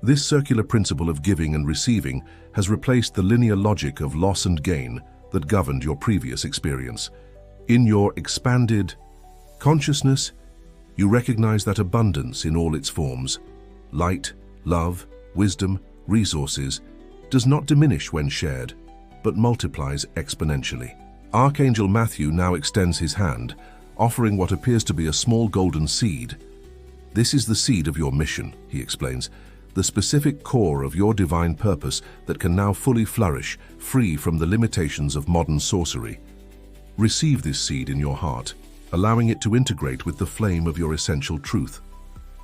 This circular principle of giving and receiving has replaced the linear logic of loss and gain that governed your previous experience. In your expanded consciousness, you recognize that abundance in all its forms, light, love, wisdom, resources, does not diminish when shared, but multiplies exponentially. Archangel Matthew now extends his hand, offering what appears to be a small golden seed. This is the seed of your mission, he explains, the specific core of your divine purpose that can now fully flourish, free from the limitations of modern sorcery. Receive this seed in your heart, allowing it to integrate with the flame of your essential truth.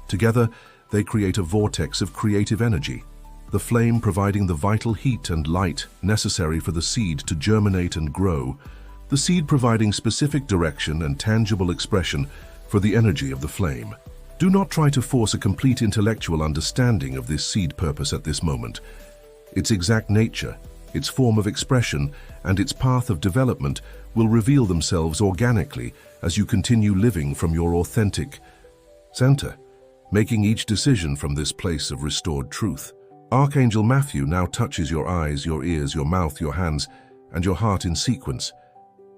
Together, they create a vortex of creative energy, the flame providing the vital heat and light necessary for the seed to germinate and grow, the seed providing specific direction and tangible expression for the energy of the flame. Do not try to force a complete intellectual understanding of this seed purpose at this moment. Its exact nature, its form of expression, and its path of development will reveal themselves organically as you continue living from your authentic center, making each decision from this place of restored truth. Archangel Matthew now touches your eyes, your ears, your mouth, your hands, and your heart in sequence,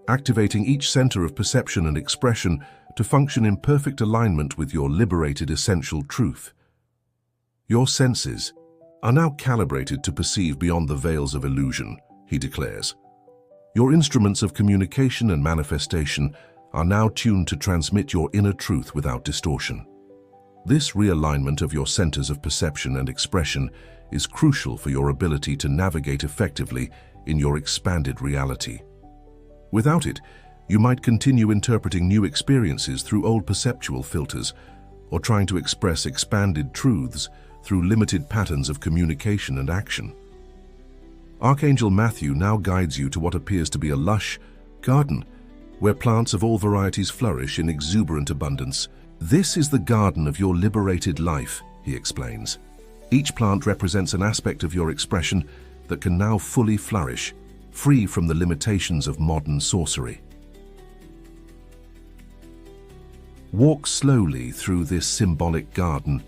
activating each center of perception and expression to function in perfect alignment with your liberated essential truth. Your senses are now calibrated to perceive beyond the veils of illusion, he declares. Your instruments of communication and manifestation are now tuned to transmit your inner truth without distortion. This realignment of your centers of perception and expression is crucial for your ability to navigate effectively in your expanded reality. Without it, you might continue interpreting new experiences through old perceptual filters, or trying to express expanded truths through limited patterns of communication and action. Archangel Matthew now guides you to what appears to be a lush garden, where plants of all varieties flourish in exuberant abundance. This is the garden of your liberated life, he explains. Each plant represents an aspect of your expression that can now fully flourish, free from the limitations of modern sorcery. Walk slowly through this symbolic garden,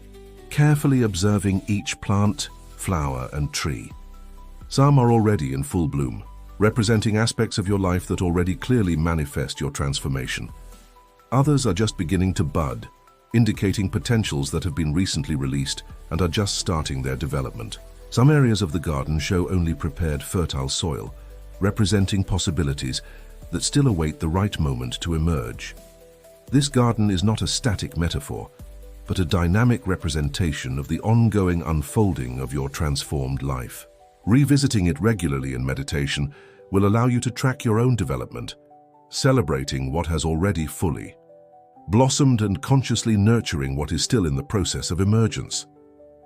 carefully observing each plant, flower, and tree. Some are already in full bloom, representing aspects of your life that already clearly manifest your transformation. Others are just beginning to bud, indicating potentials that have been recently released and are just starting their development. Some areas of the garden show only prepared fertile soil, representing possibilities that still await the right moment to emerge. This garden is not a static metaphor, but a dynamic representation of the ongoing unfolding of your transformed life. Revisiting it regularly in meditation will allow you to track your own development, celebrating what has already fully blossomed and consciously nurturing what is still in the process of emergence.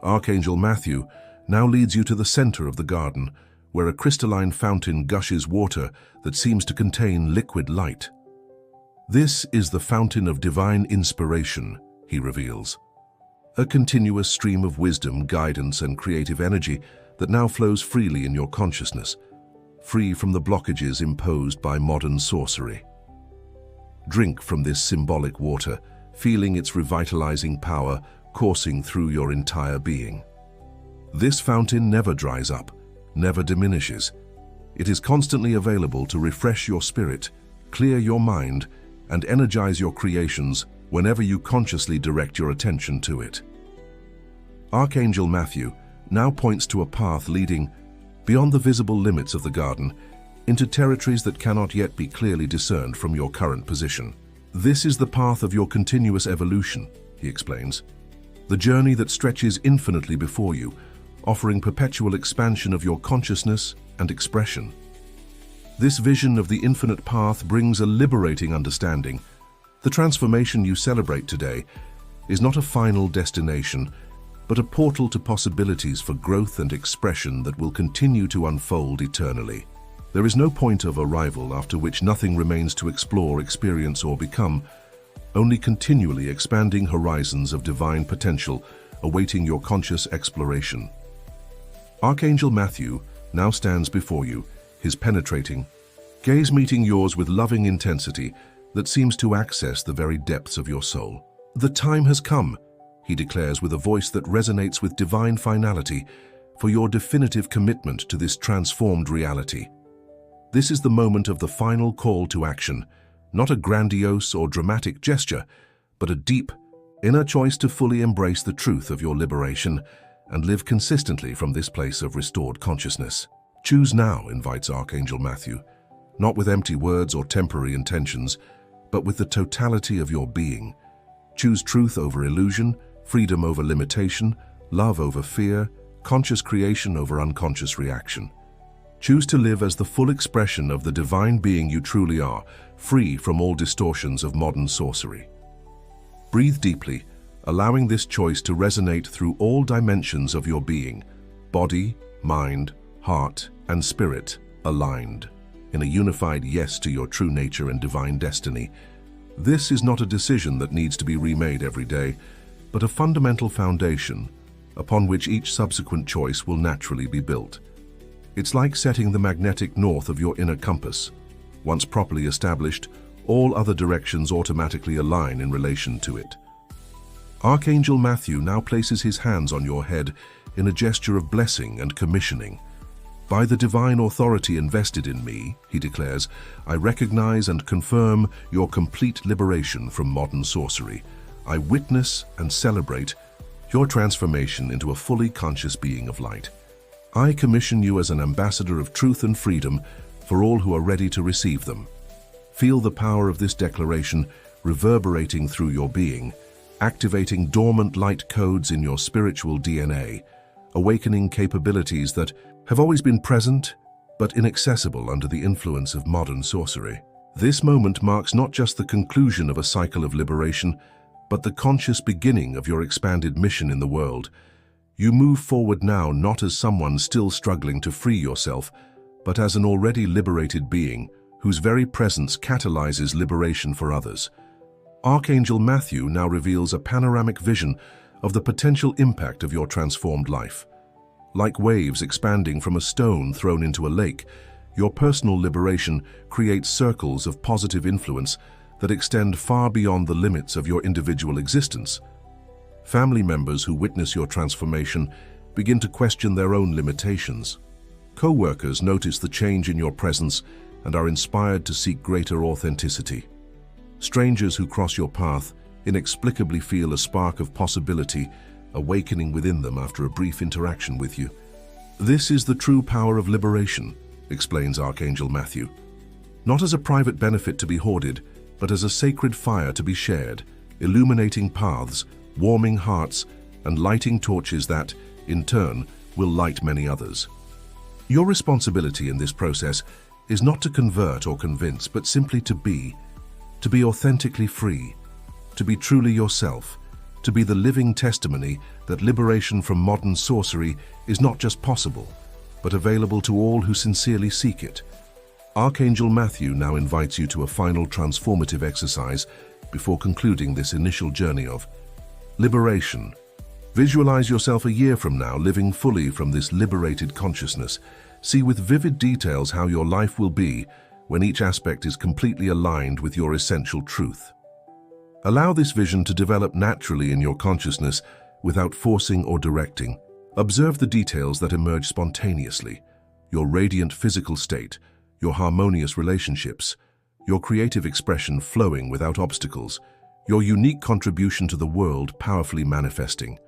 Archangel Matthew now leads you to the center of the garden, where a crystalline fountain gushes water that seems to contain liquid light. This is the fountain of divine inspiration, he reveals. A continuous stream of wisdom, guidance, and creative energy that now flows freely in your consciousness, free from the blockages imposed by modern sorcery. Drink from this symbolic water, feeling its revitalizing power coursing through your entire being. This fountain never dries up, never diminishes. It is constantly available to refresh your spirit, clear your mind, and energize your creations whenever you consciously direct your attention to it. Archangel Matthew now points to a path leading beyond the visible limits of the garden into territories that cannot yet be clearly discerned from your current position. This is the path of your continuous evolution, he explains. The journey that stretches infinitely before you, offering perpetual expansion of your consciousness and expression. This vision of the infinite path brings a liberating understanding. The transformation you celebrate today is not a final destination, but a portal to possibilities for growth and expression that will continue to unfold eternally. There is no point of arrival after which nothing remains to explore, experience, or become, only continually expanding horizons of divine potential awaiting your conscious exploration. Archangel Matthew now stands before you, his penetrating, gaze meeting yours with loving intensity that seems to access the very depths of your soul. "The time has come," he declares with a voice that resonates with divine finality, "for your definitive commitment to this transformed reality. This is the moment of the final call to action, not a grandiose or dramatic gesture, but a deep, inner choice to fully embrace the truth of your liberation and live consistently from this place of restored consciousness. Choose now," invites Archangel Matthew, not with empty words or temporary intentions, but with the totality of your being. Choose truth over illusion, freedom over limitation, love over fear, conscious creation over unconscious reaction. Choose to live as the full expression of the divine being you truly are, free from all distortions of modern sorcery. Breathe deeply, allowing this choice to resonate through all dimensions of your being, body, mind, heart, and spirit aligned, in a unified yes to your true nature and divine destiny. This is not a decision that needs to be remade every day, but a fundamental foundation upon which each subsequent choice will naturally be built. It's like setting the magnetic north of your inner compass. Once properly established, all other directions automatically align in relation to it. Archangel Matthew now places his hands on your head in a gesture of blessing and commissioning. "By the divine authority invested in me," he declares, "I recognize and confirm your complete liberation from modern sorcery. I witness and celebrate your transformation into a fully conscious being of light. I commission you as an ambassador of truth and freedom for all who are ready to receive them." Feel the power of this declaration reverberating through your being, activating dormant light codes in your spiritual DNA, awakening capabilities that have always been present but inaccessible under the influence of modern sorcery. This moment marks not just the conclusion of a cycle of liberation, but the conscious beginning of your expanded mission in the world. You move forward now not as someone still struggling to free yourself, but as an already liberated being whose very presence catalyzes liberation for others. Archangel Matthew now reveals a panoramic vision of the potential impact of your transformed life. Like waves expanding from a stone thrown into a lake, your personal liberation creates circles of positive influence that extend far beyond the limits of your individual existence. Family members who witness your transformation begin to question their own limitations. Co-workers notice the change in your presence and are inspired to seek greater authenticity. Strangers who cross your path inexplicably feel a spark of possibility awakening within them after a brief interaction with you. "This is the true power of liberation," explains Archangel Matthew. "Not as a private benefit to be hoarded, but as a sacred fire to be shared, illuminating paths, warming hearts, and lighting torches that, in turn, will light many others." Your responsibility in this process is not to convert or convince, but simply to be authentically free, to be truly yourself, to be the living testimony that liberation from modern sorcery is not just possible, but available to all who sincerely seek it. Archangel Matthew now invites you to a final transformative exercise before concluding this initial journey of liberation. Visualize yourself a year from now living fully from this liberated consciousness. See with vivid details how your life will be when each aspect is completely aligned with your essential truth. Allow this vision to develop naturally in your consciousness without forcing or directing. Observe the details that emerge spontaneously: your radiant physical state, your harmonious relationships, your creative expression flowing without obstacles, your unique contribution to the world powerfully manifesting.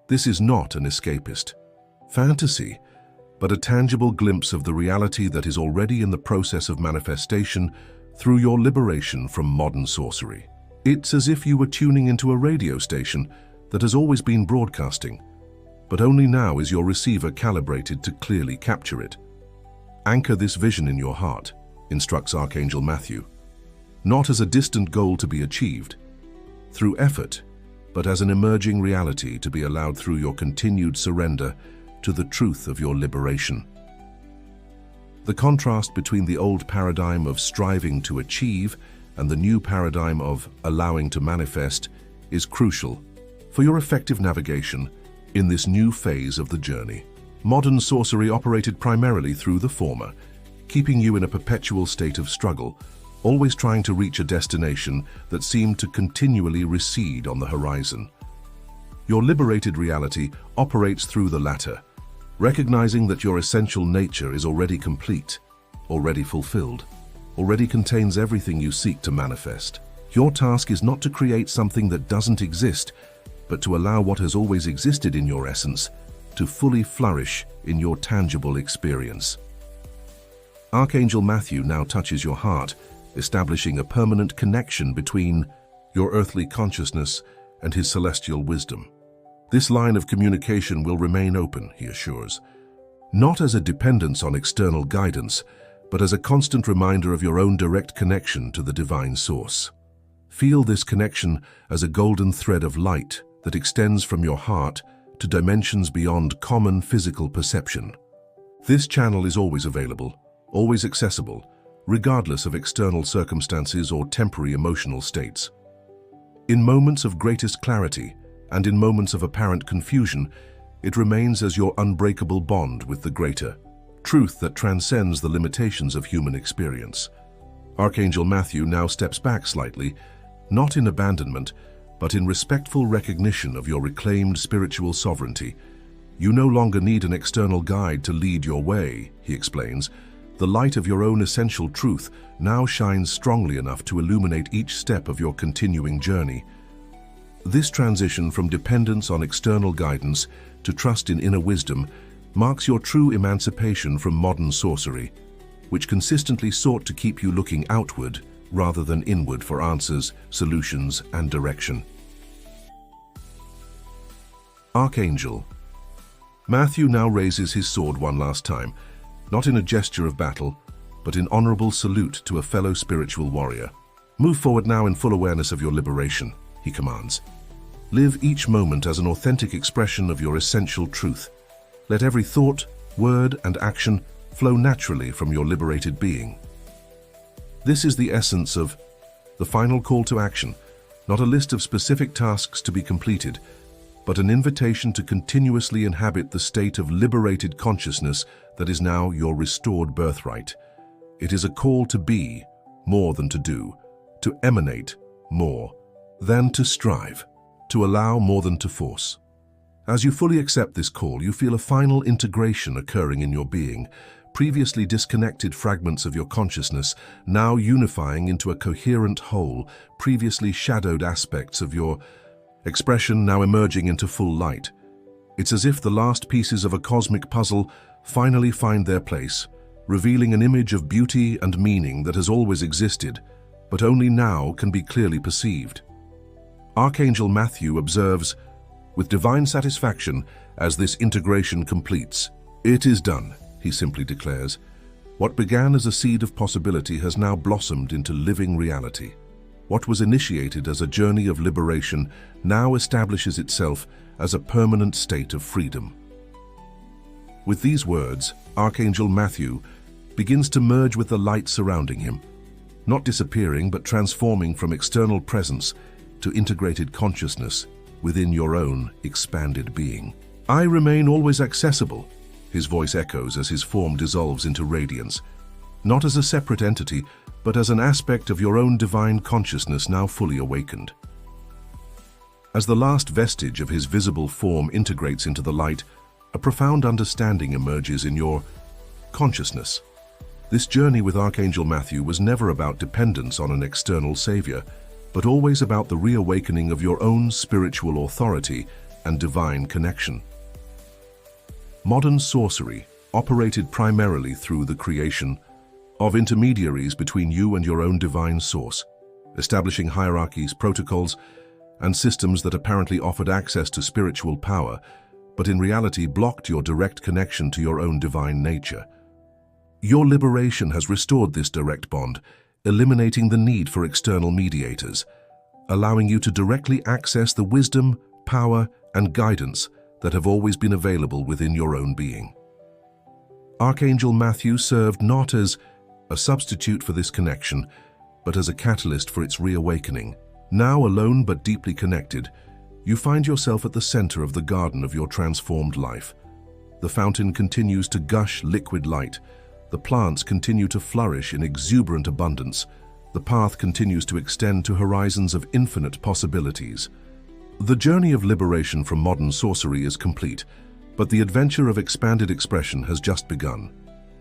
This is not an escapist fantasy, but a tangible glimpse of the reality that is already in the process of manifestation through your liberation from modern sorcery. It's as if you were tuning into a radio station that has always been broadcasting, but only now is your receiver calibrated to clearly capture it. Anchor this vision in your heart, instructs Archangel Matthew, not as a distant goal to be achieved through effort, but as an emerging reality to be allowed through your continued surrender to the truth of your liberation. The contrast between the old paradigm of striving to achieve and the new paradigm of allowing to manifest is crucial for your effective navigation in this new phase of the journey. Modern sorcery operated primarily through the former, keeping you in a perpetual state of struggle, always trying to reach a destination that seemed to continually recede on the horizon. Your liberated reality operates through the latter, recognizing that your essential nature is already complete, already fulfilled, already contains everything you seek to manifest. Your task is not to create something that doesn't exist, but to allow what has always existed in your essence to fully flourish in your tangible experience. Archangel Matthew now touches your heart, establishing a permanent connection between your earthly consciousness and his celestial wisdom. This line of communication will remain open, he assures, not as a dependence on external guidance, but as a constant reminder of your own direct connection to the divine source. Feel this connection as a golden thread of light that extends from your heart to dimensions beyond common physical perception. This channel is always available, always accessible, regardless of external circumstances or temporary emotional states. In moments of greatest clarity and in moments of apparent confusion, it remains as your unbreakable bond with the greater truth that transcends the limitations of human experience. Archangel Matthew now steps back slightly, not in abandonment, but in respectful recognition of your reclaimed spiritual sovereignty. You no longer need an external guide to lead your way, he explains. The light of your own essential truth now shines strongly enough to illuminate each step of your continuing journey. This transition from dependence on external guidance to trust in inner wisdom marks your true emancipation from modern sorcery, which consistently sought to keep you looking outward rather than inward for answers, solutions, and direction. Archangel Matthew now raises his sword one last time, not in a gesture of battle, but in honorable salute to a fellow spiritual warrior. Move forward now in full awareness of your liberation, he commands. Live each moment as an authentic expression of your essential truth. Let every thought, word, and action flow naturally from your liberated being. This is the essence of the final call to action, not a list of specific tasks to be completed, but an invitation to continuously inhabit the state of liberated consciousness that is now your restored birthright. It is a call to be more than to do, to emanate more than to strive, to allow more than to force. As you fully accept this call, you feel a final integration occurring in your being, previously disconnected fragments of your consciousness now unifying into a coherent whole, previously shadowed aspects of your expression now emerging into full light. It's as if the last pieces of a cosmic puzzle finally find their place, revealing an image of beauty and meaning that has always existed, but only now can be clearly perceived. Archangel Matthew observes with divine satisfaction as this integration completes. It is done, he simply declares. What began as a seed of possibility has now blossomed into living reality. What was initiated as a journey of liberation now establishes itself as a permanent state of freedom. With these words, Archangel Matthew begins to merge with the light surrounding him, not disappearing but transforming from external presence to integrated consciousness within your own expanded being. I remain always accessible, his voice echoes as his form dissolves into radiance, not as a separate entity, but as an aspect of your own divine consciousness now fully awakened. As the last vestige of his visible form integrates into the light, a profound understanding emerges in your consciousness. This journey with Archangel Matthew was never about dependence on an external savior, but always about the reawakening of your own spiritual authority and divine connection. Modern sorcery operated primarily through the creation of intermediaries between you and your own divine source, establishing hierarchies, protocols, and systems that apparently offered access to spiritual power, but in reality blocked your direct connection to your own divine nature. Your liberation has restored this direct bond, eliminating the need for external mediators, allowing you to directly access the wisdom, power, and guidance that have always been available within your own being. Archangel Matthew served not as a substitute for this connection, but as a catalyst for its reawakening. Now alone but deeply connected, you find yourself at the center of the garden of your transformed life. The fountain continues to gush liquid light, The plants continue to flourish in exuberant abundance. The path continues to extend to horizons of infinite possibilities. The journey of liberation from modern sorcery is complete, but the adventure of expanded expression has just begun.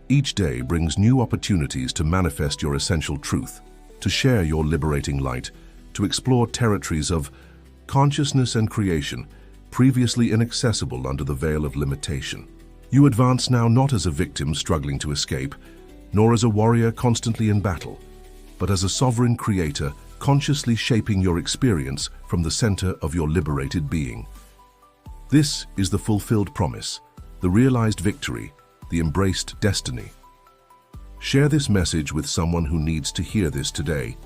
Each day brings new opportunities to manifest your essential truth, to share your liberating light, to explore territories of consciousness and creation, previously inaccessible under the veil of limitation. You advance now not as a victim struggling to escape, nor as a warrior constantly in battle, but as a sovereign creator consciously shaping your experience from the center of your liberated being. This is the fulfilled promise, the realized victory, the embraced destiny. Share this message with someone who needs to hear this today.